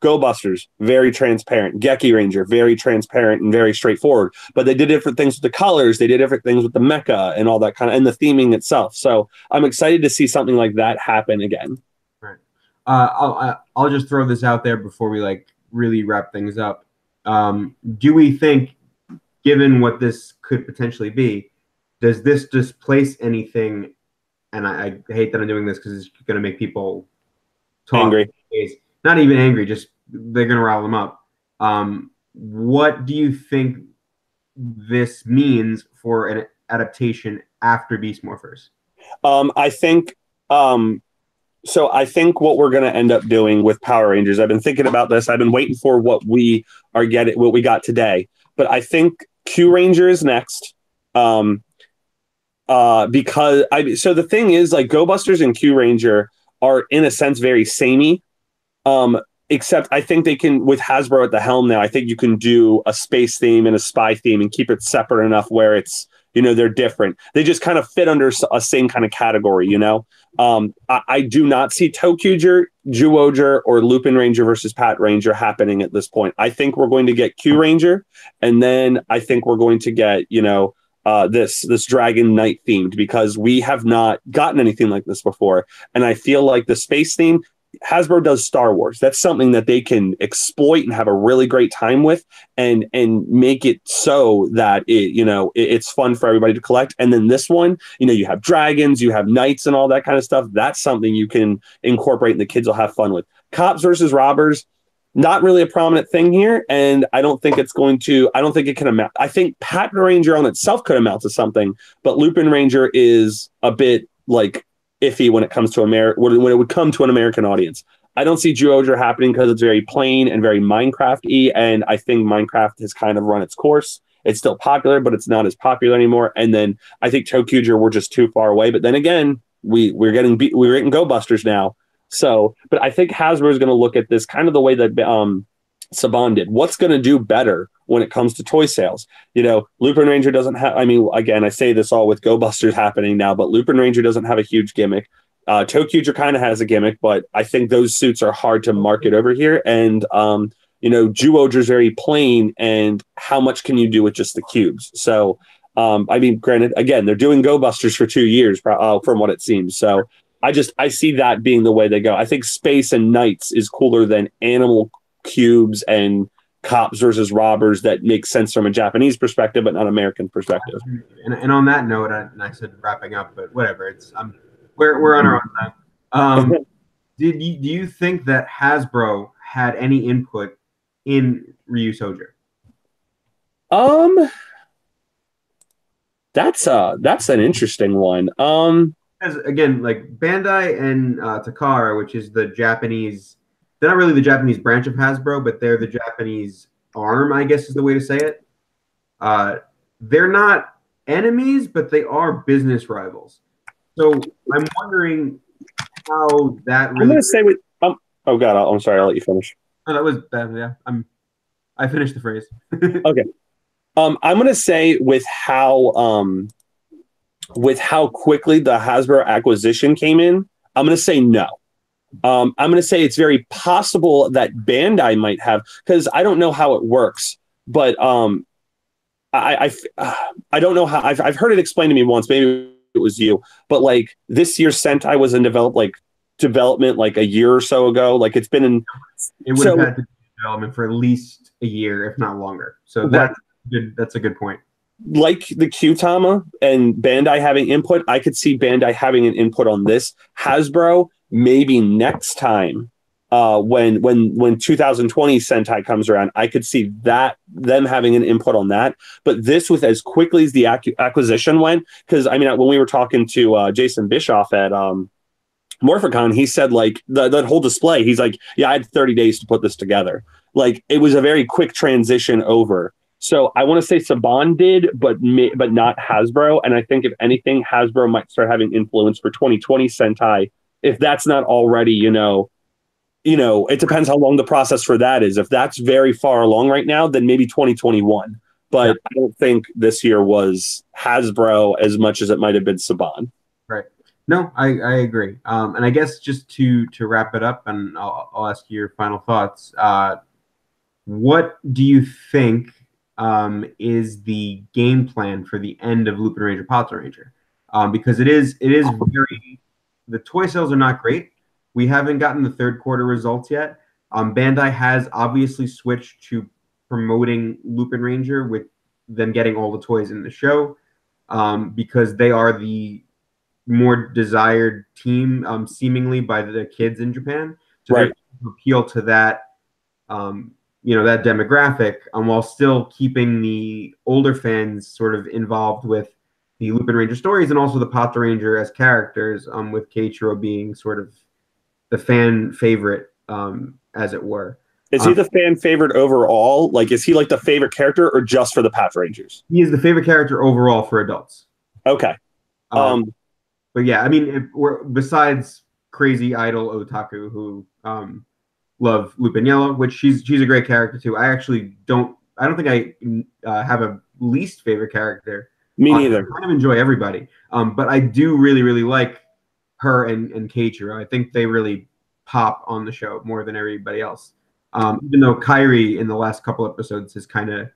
Go Busters, very transparent. Geki Ranger, very transparent and very straightforward. But they did different things with the colors. They did different things with the mecha and all that kind of, and the theming itself. So I'm excited to see something like that happen again. Right. I'll just throw this out there before we really wrap things up. Do we think, given what this could potentially be, does this displace anything? And I hate that I'm doing this because it's going to make people talk angry. Not even angry, just they're going to rile them up. What do you think this means for an adaptation after Beast Morphers? I think what we're going to end up doing with Power Rangers, I've been thinking about this. I've been waiting for what we got today. But I think Q Ranger is next. Because so the thing is, like, Go Busters and Q Ranger are in a sense very samey. Except I think they can, with Hasbro at the helm now, I think you can do a space theme and a spy theme and keep it separate enough where it's, they're different. They just kind of fit under a same kind of category, I do not see Tokuger, Ryuusouger, or Lupin Ranger versus Pat Ranger happening at this point. I think we're going to get Q Ranger, and then I think we're going to get, this Dragon Knight themed, because we have not gotten anything like this before. And I feel like the space theme, Hasbro does Star Wars. That's something that they can exploit and have a really great time with, and make it so that it's fun for everybody to collect. And then this one, you have dragons, you have knights and all that kind of stuff. That's something you can incorporate and the kids will have fun with. Cops versus robbers, not really a prominent thing here, and I don't think it can amount. I think Pat Ranger on itself could amount to something, but Lupin Ranger is a bit iffy when it comes to when it would come to an American audience. I don't see Ryuusouger happening because it's very plain and very Minecraft-y, and I think Minecraft has kind of run its course. It's still popular, but it's not as popular anymore. And then I think Tokuger, we're just too far away. But then again, we're getting Go Busters now. So, but I think Hasbro is going to look at this kind of the way that Saban did. What's going to do better when it comes to toy sales? Lupin Ranger doesn't have, again, I say this all with Go Busters happening now, but Lupin Ranger doesn't have a huge gimmick. Tokuger kind of has a gimmick, but I think those suits are hard to market over here. And, Ryuusouger is very plain, and how much can you do with just the cubes? So, granted, again, they're doing Go Busters for 2 years from what it seems. So I see that being the way they go. I think Space and Knights is cooler than Animal Cubes and Cops versus Robbers that makes sense from a Japanese perspective, but not American perspective. And on that note, I said wrapping up, but whatever. We're on our own time. Do you think that Hasbro had any input in Ryuusouger? That's an interesting one. Because again, like Bandai and Takara, which is the Japanese, they're not really the Japanese branch of Hasbro, but they're the Japanese arm, I guess is the way to say it. They're not enemies, but they are business rivals. So I'm wondering how that really. I'm going to say with. Oh God, I'm sorry. I'll let you finish. Oh, that was bad. Yeah, I finished the phrase. Okay. I'm going to say with how quickly the Hasbro acquisition came in, I'm going to say no. I'm going to say it's very possible that Bandai might have, because I don't know how it works, but I don't know how. I've heard it explained to me once. Maybe it was you, but like this year's Sentai was in development like a year or so ago. Like it's been in. It would have had to be development for at least a year, if not longer. So that's good. That's a good point. Like the Q-Tama and Bandai having input, I could see Bandai having an input on this. Hasbro maybe next time, when 2020 Sentai comes around, I could see that them having an input on that. But this, with as quickly as the acquisition went, because I mean, when we were talking to Jason Bischoff at Morphicon, he said like that whole display, he's like, yeah, I had 30 days to put this together. Like it was a very quick transition over. So I want to say Saban did, but not Hasbro. And I think if anything, Hasbro might start having influence for 2020 Sentai. If that's not already, it depends how long the process for that is. If that's very far along right now, then maybe 2021. But yeah. I don't think this year was Hasbro as much as it might have been Saban. Right. No, I agree. And I guess just to wrap it up, and I'll ask you your final thoughts. What do you think is the game plan for the end of Lupin Ranger Power Ranger? Because it is very, the toy sales are not great. We haven't gotten the third quarter results yet. Bandai has obviously switched to promoting Lupin Ranger with them getting all the toys in the show because they are the more desired team, seemingly by the kids in Japan. So right. They appeal to that, that demographic, while still keeping the older fans sort of involved with the Lupin Ranger stories and also the Power Ranger as characters, with Keiichiro being sort of the fan favorite, as it were. Is he the fan favorite overall? Like, is he like the favorite character or just for the Power Rangers? He is the favorite character overall for adults. Okay. But yeah, I mean, besides crazy idol otaku who love Lupin Yellow, which she's a great character too. I don't think I have a least favorite character. Me neither. I kind of enjoy everybody, but I do really, really like her and Keiichiro. I think they really pop on the show more than everybody else. Even though Kairi in the last couple episodes has kind of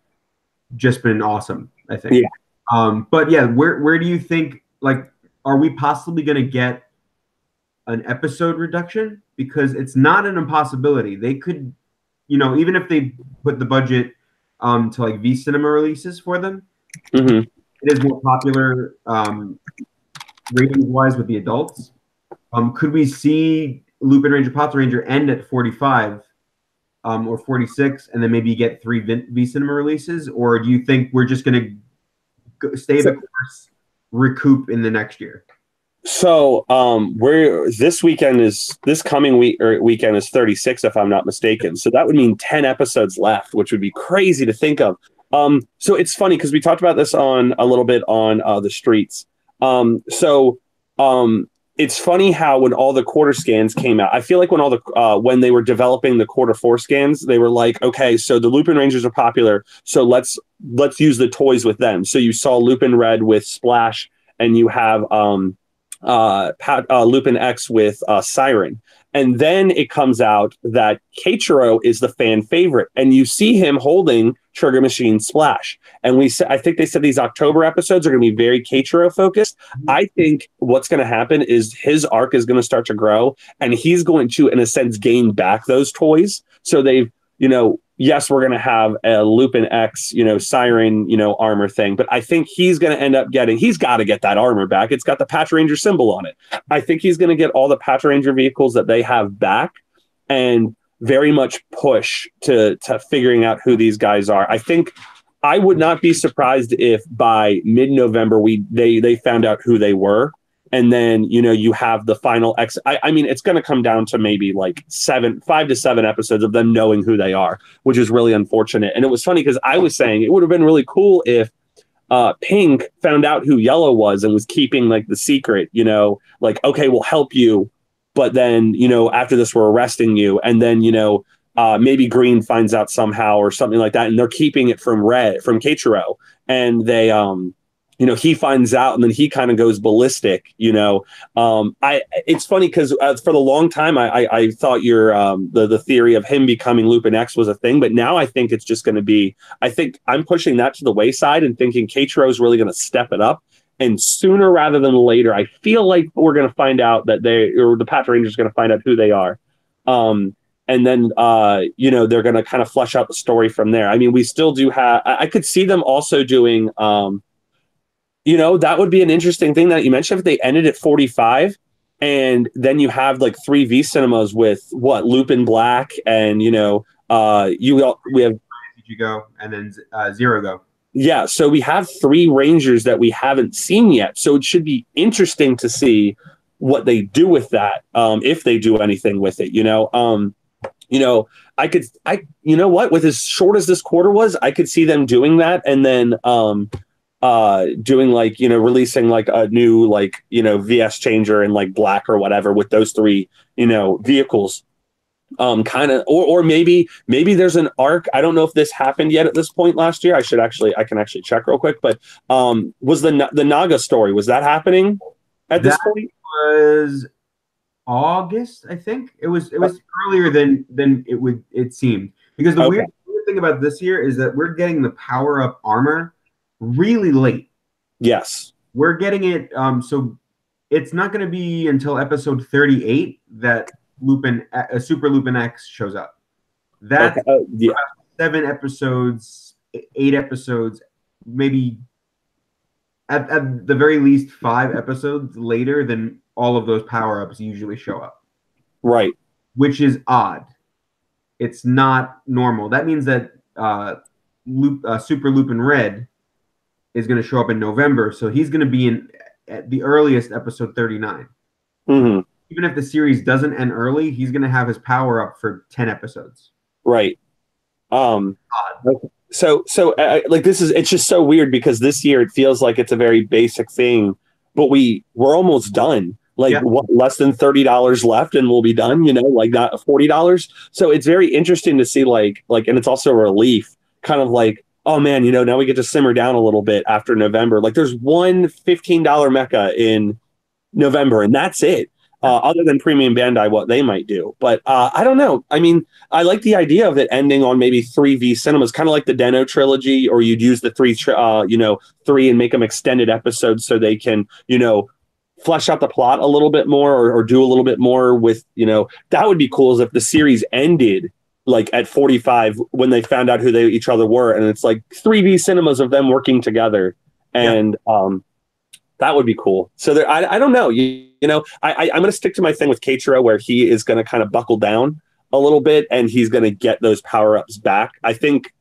just been awesome, I think. Yeah. But yeah, where do you think, like, are we possibly going to get an episode reduction? Because it's not an impossibility. They could, even if they put the budget to like V Cinema releases for them, it is more popular ratings wise with the adults. Could we see Lupin Ranger Power Ranger end at 45 or 46 and then maybe get 3 V Cinema releases? Or do you think we're just going to stay the course, recoup in the next year? So this coming weekend is 36, if I'm not mistaken. So that would mean 10 episodes left, which would be crazy to think of. So it's funny because we talked about this a little bit on the streets. It's funny how when all the quarter scans came out, I feel like when they were developing the quarter 4 scans, they were like, okay, so the Lupin Rangers are popular, so let's use the toys with them. So you saw Lupin Red with Splash, and you have Lupin X with Siren. And then it comes out that Keiichiro is the fan favorite, and you see him holding Trigger Machine Splash. And I think they said these October episodes are going to be very Keiichiro focused. I think what's going to happen is his arc is going to start to grow, and he's going to, in a sense, gain back those toys. So they've, yes, we're going to have a Lupin X, Siren, armor thing, but I think he's going to end up he's got to get that armor back. It's got the Patch Ranger symbol on it. I think he's going to get all the Patch Ranger vehicles that they have back and very much push to figuring out who these guys are. I think I would not be surprised if by mid-November they found out who they were. And then, you have the final X. I mean, it's going to come down to maybe like 5 to 7 episodes of them knowing who they are, which is really unfortunate. And it was funny because I was saying it would have been really cool if Pink found out who Yellow was and was keeping like the secret, like, okay, we'll help you. But then, after this, we're arresting you. And then, maybe Green finds out somehow or something like that. And they're keeping it from Keiichiro. And they, he finds out and then he kind of goes ballistic, it's funny because for the long time, I thought the theory of him becoming Lupin X was a thing, but now I think it's just going to be, I think I'm pushing that to the wayside and thinking Keiichiro is really going to step it up. And sooner rather than later, I feel like we're going to find out that the Power Rangers are going to find out who they are. And then, they're going to kind of flesh out the story from there. I mean, we still do have, I could see them also doing, that would be an interesting thing that you mentioned if they ended at 45 and then you have like 3 V cinemas with Lupin Black and, we have Go and then Zero Go. Yeah. So we have 3 Rangers that we haven't seen yet. So it should be interesting to see what they do with that, if they do anything with it. You know, you know what, with as short as this quarter was, I could see them doing that, and then doing like, releasing like a new, like, VS changer in like black or whatever with those three, vehicles. Kind of, or maybe there's an arc. I don't know if this happened yet at this point last year. I can actually check real quick, but was the Naga story, was that happening at this point? Was August, I think. It was earlier than it seemed, because the weird thing about this year is that we're getting the power up armor really late. Yes, we're getting it. So it's not going to be until episode 38 that Lupin, Super Lupin X shows up. That's 7 episodes, 8 episodes, maybe at the very least 5 episodes later than all of those power-ups usually show up. Right. Which is odd. It's not normal. That means that Super Lupin Red is going to show up in November, so he's going to be at the earliest episode 39. Mm-hmm. Even if the series doesn't end early, he's going to have his power up for 10 episodes. Right. So like, it's just so weird, because this year it feels like it's a very basic thing, but we're almost done. Like, less than $30 left and we'll be done, like not $40. So it's very interesting to see like, and it's also a relief, kind of like, oh man, now we get to simmer down a little bit after November. Like, there's one $15 mecha in November, and that's it. Other than Premium Bandai, what they might do. But I don't know. I mean, I like the idea of it ending on maybe 3V cinemas, kind of like the Den-O trilogy, or you'd use the 3 and make them extended episodes so they can, flesh out the plot a little bit more, or do a little bit more with, that would be cool, as if the series ended like at 45 when they found out who they each other were, and it's like 3V cinemas of them working together. And that would be cool. So I don't know. I'm going to stick to my thing with Keiichiro, where he is going to kind of buckle down a little bit, and he's going to get those power-ups back. I think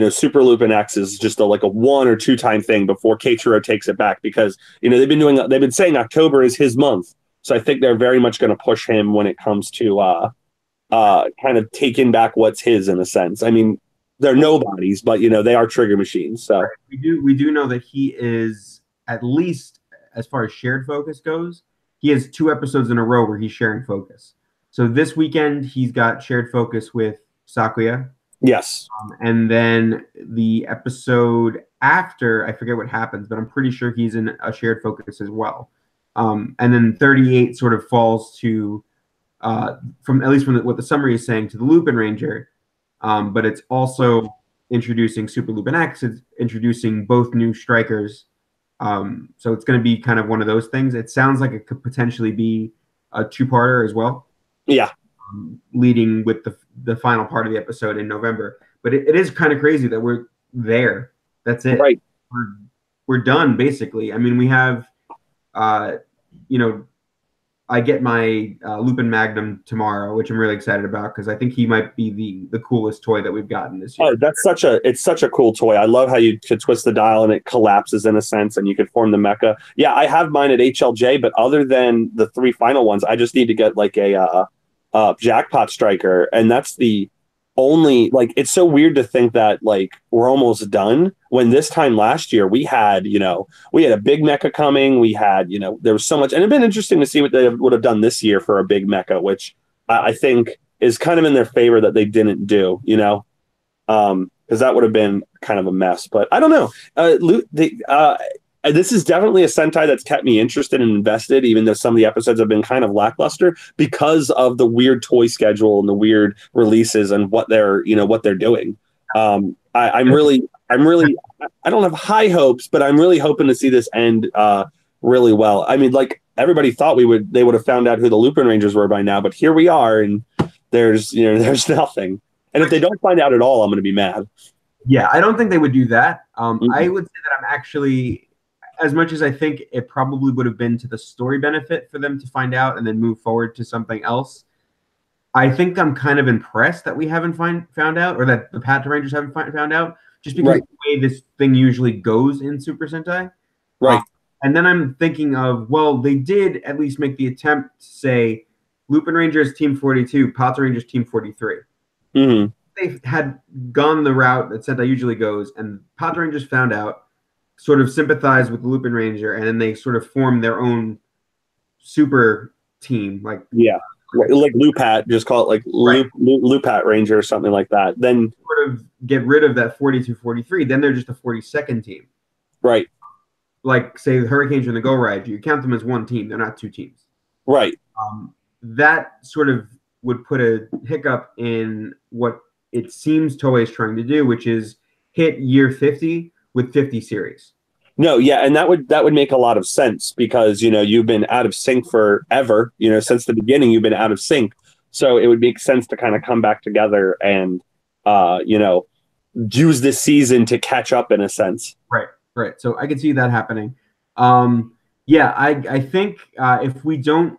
Super Lupin X is just like a 1 or 2 time thing before Keiichiro takes it back, because, they've been saying October is his month. So I think they're very much going to push him when it comes to kind of taking back what's his, in a sense. I mean, they're nobodies, but they are trigger machines. So we do know that he is, at least as far as shared focus goes, he has 2 episodes in a row where he's sharing focus. So this weekend he's got shared focus with Sakuya. Yes. And then the episode after, I forget what happens, but I'm pretty sure he's in a shared focus as well. And then 38 sort of falls to, from what the summary is saying, to the Lupin Ranger. But it's also introducing Super Lupin X. It's introducing both new strikers. So it's going to be kind of one of those things. It sounds like it could potentially be a 2-parter as well. Yeah. Leading with the final part of the episode in November. But it is kind of crazy that we're there. That's it. Right. We're done, basically. I mean, we have, I get my Lupin Magnum tomorrow, which I'm really excited about, because I think he might be the coolest toy that we've gotten this year. Oh, it's such a cool toy. I love how you could twist the dial and it collapses, in a sense, and you could form the mecha. Yeah, I have mine at HLJ, but other than the 3 final ones, I just need to get like a jackpot striker, and that's the only, like, it's so weird to think that like we're almost done, when this time last year we had a big mecha coming. We had, there was so much, and it'd been interesting to see what they would have done this year for a big mecha, which I think is kind of in their favor that they didn't do, because that would have been kind of a mess. But I don't know. This is definitely a Sentai that's kept me interested and invested, even though some of the episodes have been kind of lackluster, because of the weird toy schedule and the weird releases and what they're doing. I'm really, I don't have high hopes, but I'm really hoping to see this end really well. I mean, like, everybody thought they would have found out who the Lupin Rangers were by now, but here we are, and there's nothing. And if they don't find out at all, I'm going to be mad. Yeah, I don't think they would do that. I would say that I'm actually, as much as I think it probably would have been to the story benefit for them to find out and then move forward to something else, I think I'm kind of impressed that we haven't found out, or that the Pat Rangers haven't found out, just because of the way this thing usually goes in Super Sentai. Right. And then I'm thinking of, well, they did at least make the attempt to say Lupin Rangers Team 42, Pata Rangers Team 43. Mm-hmm. They had gone the route that Sentai usually goes, and Pata Rangers found out, sort of sympathized with the Lupin Ranger, and then they sort of formed their own super team. Like, Yeah. Like Lupat, just call it like right. Lupat Ranger or something like that. Then sort of get rid of that 42, 43. Then they're just a 42nd team. right. Like, say, the Hurricanes and the Go Ride, you count them as one team. They're not two teams. Right. That sort of would put a hiccup in what it seems Toei is trying to do, which is hit year 50 with 50 series. No, yeah, and that would make a lot of sense because you've been out of sync forever. Since the beginning, you've been out of sync. So it would make sense to kind of come back together and use this season to catch up in a sense. Right. So I can see that happening. Yeah, I think if we don't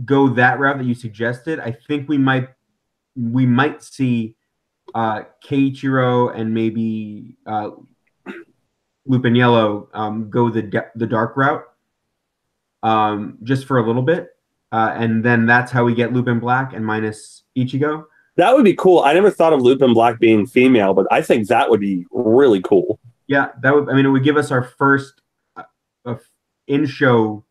go that route that you suggested, I think we might see Keiichiro and maybe Lupin Yellow go the dark route just for a little bit, and then that's how we get Lupin Black and minus Ichigo. That would be cool. I never thought of Lupin Black being female, but I think that would be really cool. Yeah, that would. I mean, it would give us our first in-show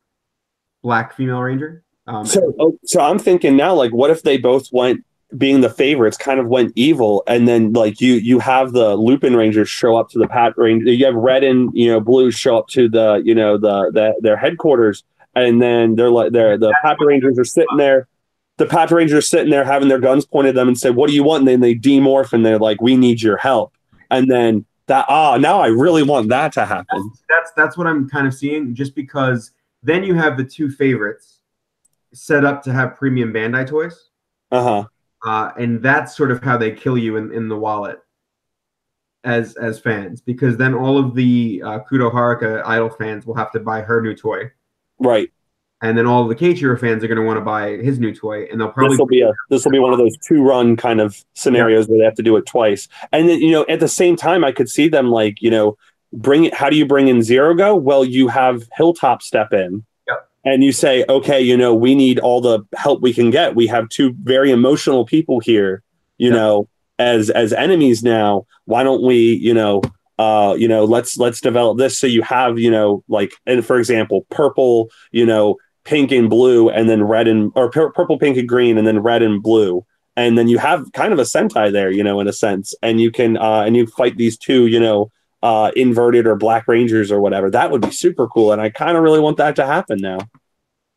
Black female Ranger. So I'm thinking now, like, what if they both went, being the favorites, kind of went evil, and then like you have the Lupin Rangers show up to the Pat Ranger, you have Red and Blue show up to the their headquarters, and then the Pat Rangers are sitting there. The Pat Rangers are sitting there having their guns pointed at them and say, "What do you want?" And then they demorph and they're like, "We need your help." And then now I really want that to happen. That's what I'm kind of seeing, just because then you have the two favorites set up to have premium Bandai toys. And that's sort of how they kill you in the wallet as fans, because then all of the Kudo Haruka idol fans will have to buy her new toy. Right. And then all of the Keiichiro fans are going to want to buy his new toy, and they'll probably this will be one of those 2-run kind of scenarios where they have to do it twice. And then at the same time, I could see them like bring it. How do you bring in Zero Go? Well, you have Hilltop step in, and you say, okay, we need all the help we can get. We have two very emotional people here, as enemies now. Why don't we, let's develop this. So you have, like, and for example, purple, pink and blue, and then red or purple, pink and green, and then red and blue. And then you have kind of a Sentai there, in a sense, and you can, and you fight these two, inverted or Black Rangers or whatever. That would be super cool. And I kind of really want that to happen now.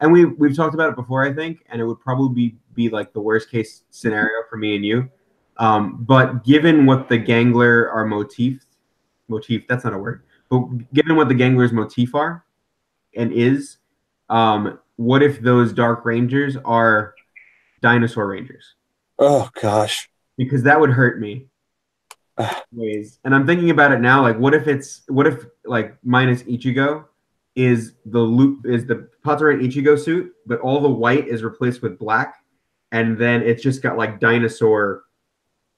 And we've talked about it before, I think, and it would probably be like the worst case scenario for me and you. But given what the Gangler are motif, that's not a word, but given what the Gangler's motif are and is, what if those Dark Rangers are Dinosaur Rangers? Oh gosh. Because that would hurt me. And I'm thinking about it now, like what if like minus Ichigo is the Pataran Ichigo suit, but all the white is replaced with black, and then it's just got like dinosaur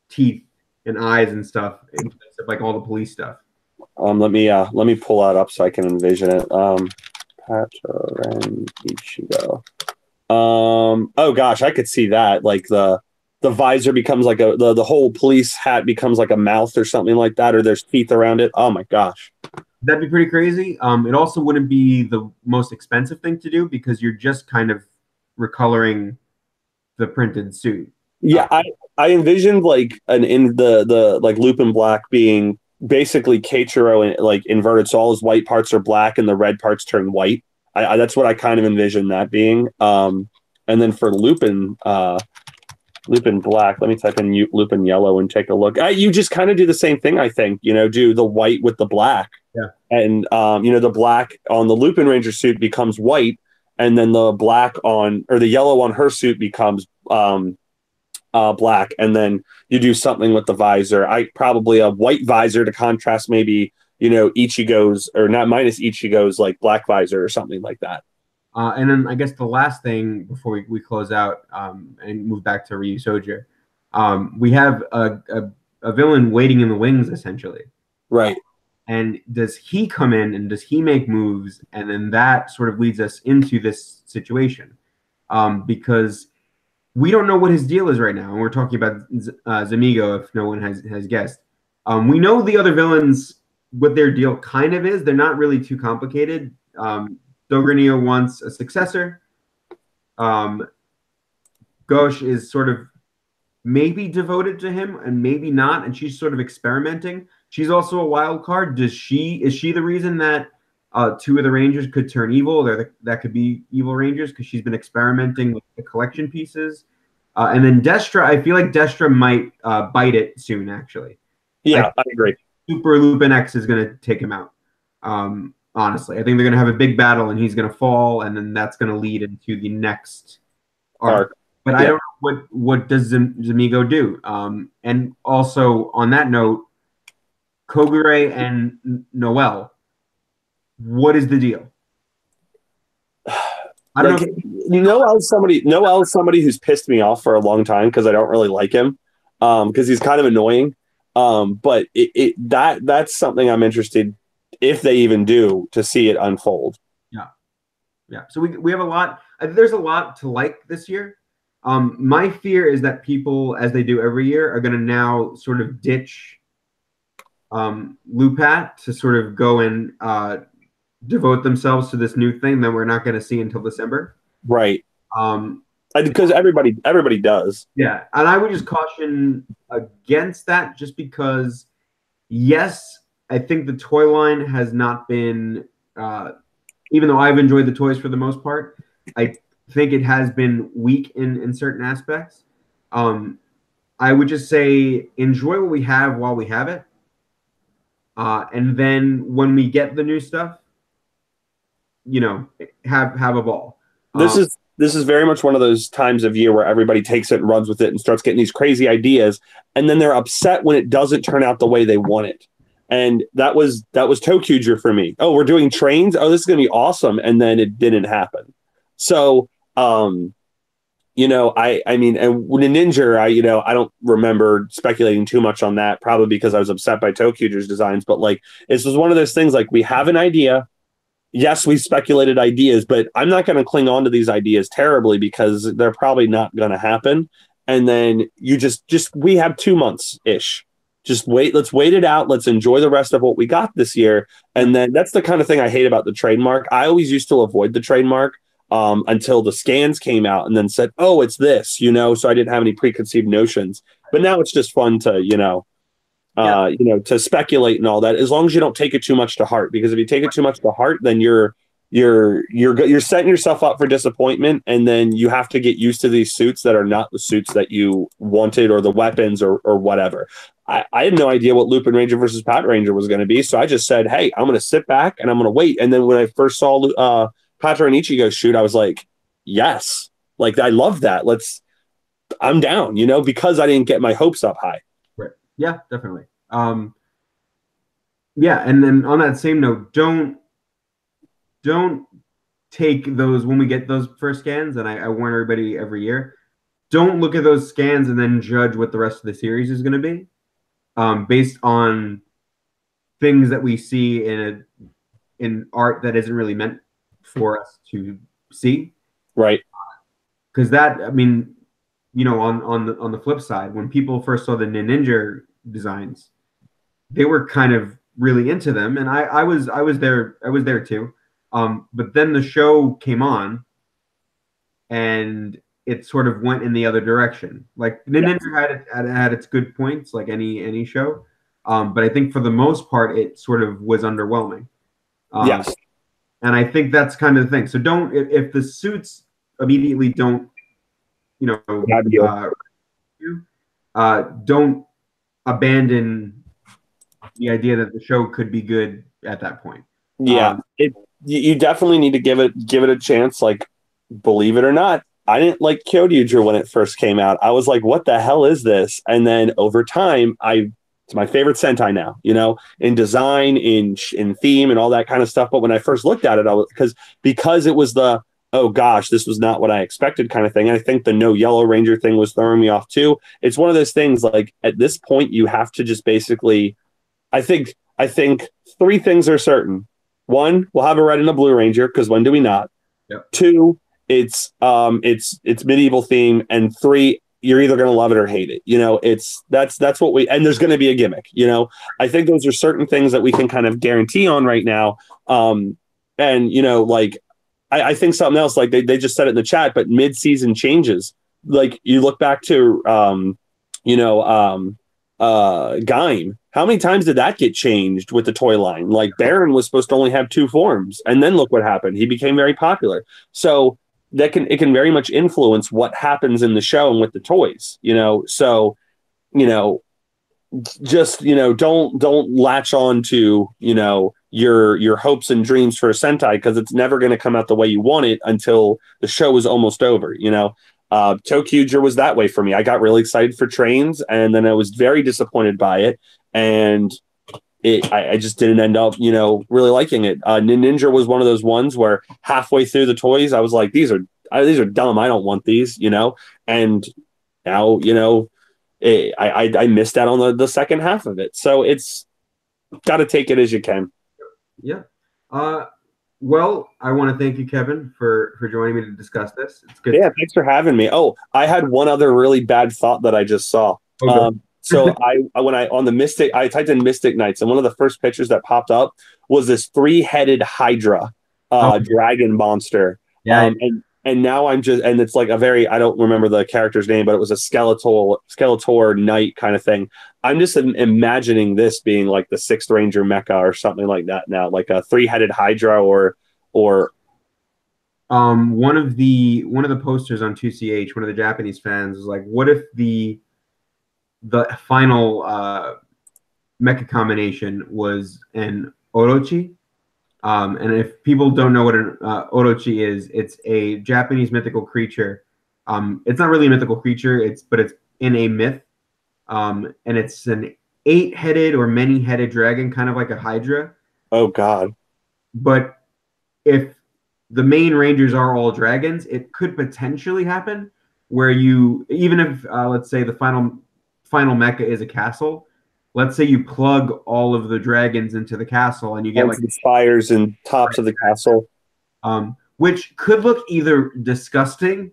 teeth and eyes and stuff, instead of like all the police stuff. Let me pull that up so I can envision it. Pataran Ichigo. Oh gosh, I could see that. Like the visor becomes like the whole police hat becomes like a mouth or something like that, or there's teeth around it. Oh my gosh. That'd be pretty crazy. It also wouldn't be the most expensive thing to do because you're just kind of recoloring the printed suit. Yeah, I envisioned like the like Lupin Black being basically Keiichiro and like inverted, so all his white parts are black and the red parts turn white. That's what I kind of envisioned that being. And then for Lupin Black, let me type in Lupin Yellow and take a look. You just kind of do the same thing, I think. Do the white with the black. Yeah. And the black on the Lupin Ranger suit becomes white, and then the the yellow on her suit becomes black, and then you do something with the visor. Probably a white visor to contrast maybe Ichigo's, or not minus Ichigo's, like black visor or something like that. And then I guess the last thing before we close out and move back to Ryu Soldier, we have a villain waiting in the wings, essentially. Right. And does he come in and does he make moves? And then that sort of leads us into this situation, because we don't know what his deal is right now. And we're talking about Zamigo, if no one has guessed. We know the other villains, what their deal kind of is. They're not really too complicated. Dogranio wants a successor. Ghosh is sort of maybe devoted to him and maybe not, and she's sort of experimenting. She's also a wild card. Is she the reason that two of the Rangers could turn evil, or that could be evil Rangers, because she's been experimenting with the collection pieces? And then Destra, I feel like Destra might bite it soon, actually. Yeah, I agree. Super Lupin X is going to take him out. Honestly, I think they're going to have a big battle, and he's going to fall, and then that's going to lead into the next arc. But I don't know what does Zamigo do. And also on that note, Kogure and Noel, what is the deal? I don't know. Noel's somebody who's pissed me off for a long time because I don't really like him, because he's kind of annoying. But that's something I'm interested, if they even do, to see it unfold. Yeah. So we have a lot. There's a lot to like this year. My fear is that people, as they do every year, are going to now sort of ditch Lupat to sort of go and devote themselves to this new thing that we're not going to see until December. Right. Because everybody does. Yeah. And I would just caution against that, just because, yes, I think the toy line has not been, even though I've enjoyed the toys for the most part, I think it has been weak in certain aspects. I would just say enjoy what we have while we have it. And then when we get the new stuff, have a ball. This is very much one of those times of year where everybody takes it and runs with it and starts getting these crazy ideas, and then they're upset when it doesn't turn out the way they want it. And that was Tokuger for me. Oh, we're doing trains. Oh, this is going to be awesome. And then it didn't happen. So, I mean, and when a Ninja, I don't remember speculating too much on that, probably because I was upset by Tokuger's designs. But like, this was one of those things, like, we have an idea. Yes, we speculated ideas, but I'm not going to cling on to these ideas terribly because they're probably not going to happen. And then you we have 2 months ish. Just wait. Let's wait it out. Let's enjoy the rest of what we got this year. And then that's the kind of thing I hate about the trademark. I always used to avoid the trademark until the scans came out and then said, oh, it's this, so I didn't have any preconceived notions. But now it's just fun to, to speculate and all that, as long as you don't take it too much to heart. Because if you take it too much to heart, then you're setting yourself up for disappointment, and then you have to get used to these suits that are not the suits that you wanted, or the weapons, or whatever. I had no idea what Lupin Ranger versus Pat Ranger was going to be, so I just said, hey, I'm going to sit back and I'm going to wait. And then when I first saw Patra and Ichigo shoot, I was like, yes, like, I love that. I'm down, because I didn't get my hopes up high. Right. Yeah, definitely. Yeah, and then on that same note, don't take those, when we get those first scans, and I warn everybody every year, don't look at those scans and then judge what the rest of the series is going to be, based on things that we see in art that isn't really meant for us to see. Right. Because that, I mean, on the flip side, when people first saw the Ninja designs, they were kind of really into them, and I was there too. But then the show came on, and it sort of went in the other direction. Like, Ninja had its good points, like any show, but I think for the most part, it sort of was underwhelming. Yes, and I think that's kind of the thing. So don't, if the suits immediately don't, don't abandon the idea that the show could be good at that point. Yeah, you definitely need to give it a chance. Like, believe it or not, I didn't like Kyoryuger when it first came out. I was like, what the hell is this? And then over time, it's my favorite Sentai now, in design, in theme, and all that kind of stuff. But when I first looked at it, I was, because it was the, oh gosh, this was not what I expected kind of thing. And I think the no Yellow Ranger thing was throwing me off too. It's one of those things, like, at this point, you have to just basically, I think I think three things are certain. One, we'll have a red and a blue ranger, because when do we not? Yep. Two, it's medieval theme, and three, you're either going to love it or hate it. You know, that's what we, and there's going to be a gimmick. You know, I think those are certain things that we can kind of guarantee on right now. And you know, like I think something else, like they just said it in the chat, but mid-season changes. Like you look back to Gaim. How many times did that get changed with the toy line? Like Baron was supposed to only have 2 forms, and then look what happened. He became very popular. So it can very much influence what happens in the show and with the toys, you know. So, you know, just, you know, don't latch on to, you know, your hopes and dreams for a Sentai, because it's never going to come out the way you want it until the show is almost over, you know. ToQger was that way for me. I got really excited for Trains, and then I was very disappointed by it, and I just didn't end up, you know, really liking it. Ninja was one of those ones where halfway through the toys, I was like, these are dumb. I don't want these, you know. And now, you know, I missed out on the second half of it. So it's got to take it as you can. Yeah. Well, I want to thank you, Kevin, for joining me to discuss this. It's good. Yeah, thanks for having me. Oh, I had one other really bad thought that I just saw. Okay. So I typed in Mystic Knights, and one of the first pictures that popped up was this 3-headed Hydra dragon monster. Yeah. And now and it's like I don't remember the character's name, but it was a Skeletor knight kind of thing. I'm just imagining this being like the 6th Ranger mecha or something like that now, like a 3-headed Hydra or one of the posters on 2CH, one of the Japanese fans was like, what if the final mecha combination was an Orochi? And if people don't know what an Orochi is, it's a Japanese mythical creature. It's not really a mythical creature, but it's in a myth. And it's an 8-headed or many-headed dragon, kind of like a Hydra. Oh, God. But if the main rangers are all dragons, it could potentially happen where even if, let's say, the final mecha is a castle, let's say you plug all of the dragons into the castle and you get like the spires and tops of the castle, which could look either disgusting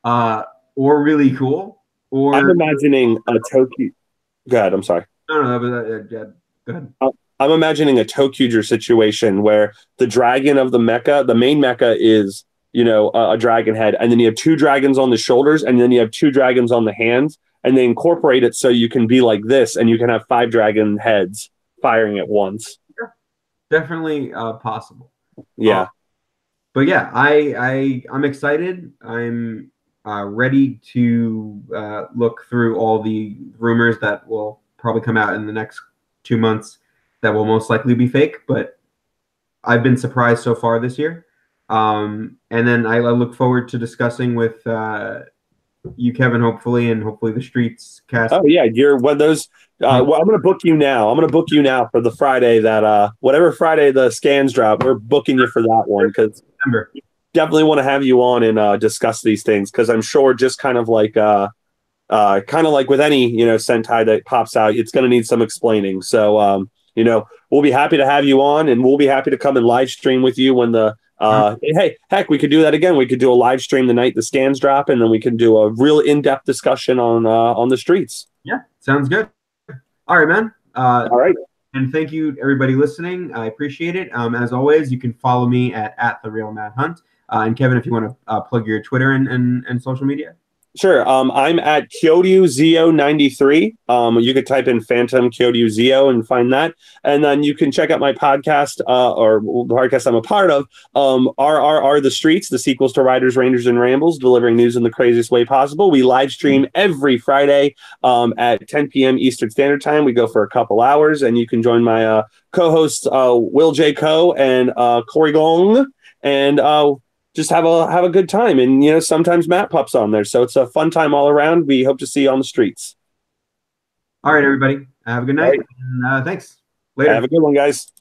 or really cool. Or I'm imagining a Tokyo. Go ahead. I'm sorry. No, go ahead. I'm imagining a ToQger situation where the dragon of the main mecha is, you know, a dragon head, and then you have 2 dragons on the shoulders, and then you have 2 dragons on the hands. And they incorporate it so you can be like this, and you can have 5 dragon heads firing at once. Yeah, definitely possible. Yeah. But yeah, I'm excited. I'm ready to look through all the rumors that will probably come out in the next 2 months that will most likely be fake. But I've been surprised so far this year. And then I look forward to discussing with you, Kevin, hopefully the Streets cast. Oh yeah, you're one of those. Well, I'm gonna book you now. For the Friday that whatever Friday the scans drop. We're booking you for that one, because definitely want to have you on and discuss these things, because I'm sure just kind of like with any, you know, Sentai that pops out, it's going to need some explaining. So you know, we'll be happy to have you on, and we'll be happy to come and live stream with you when the hey, heck, we could do that again. We could do a live stream the night the scans drop, and then we can do a real in-depth discussion on the Streets. Yeah, sounds good. All right, man. All right. And thank you, everybody listening. I appreciate it. As always, you can follow me at The Real Mad Hunt. And Kevin, if you want to plug your Twitter and social media. Sure. I'm at KyoryuZio93. You could type in Phantom KyoryuZio and find that. And then you can check out my podcast, or the podcast I'm a part of, RRR The Streets, the sequels to Riders, Rangers, and Rambles, delivering news in the craziest way possible. We live stream every Friday at 10 p.m. Eastern Standard Time. We go for a couple hours, and you can join my co-hosts, Will J. Ko and Corey Gong, and just have a good time. And, you know, sometimes Matt pops on there. So it's a fun time all around. We hope to see you on the streets. All right, everybody. Have a good night. Right. And, thanks. Later. Have a good one, guys.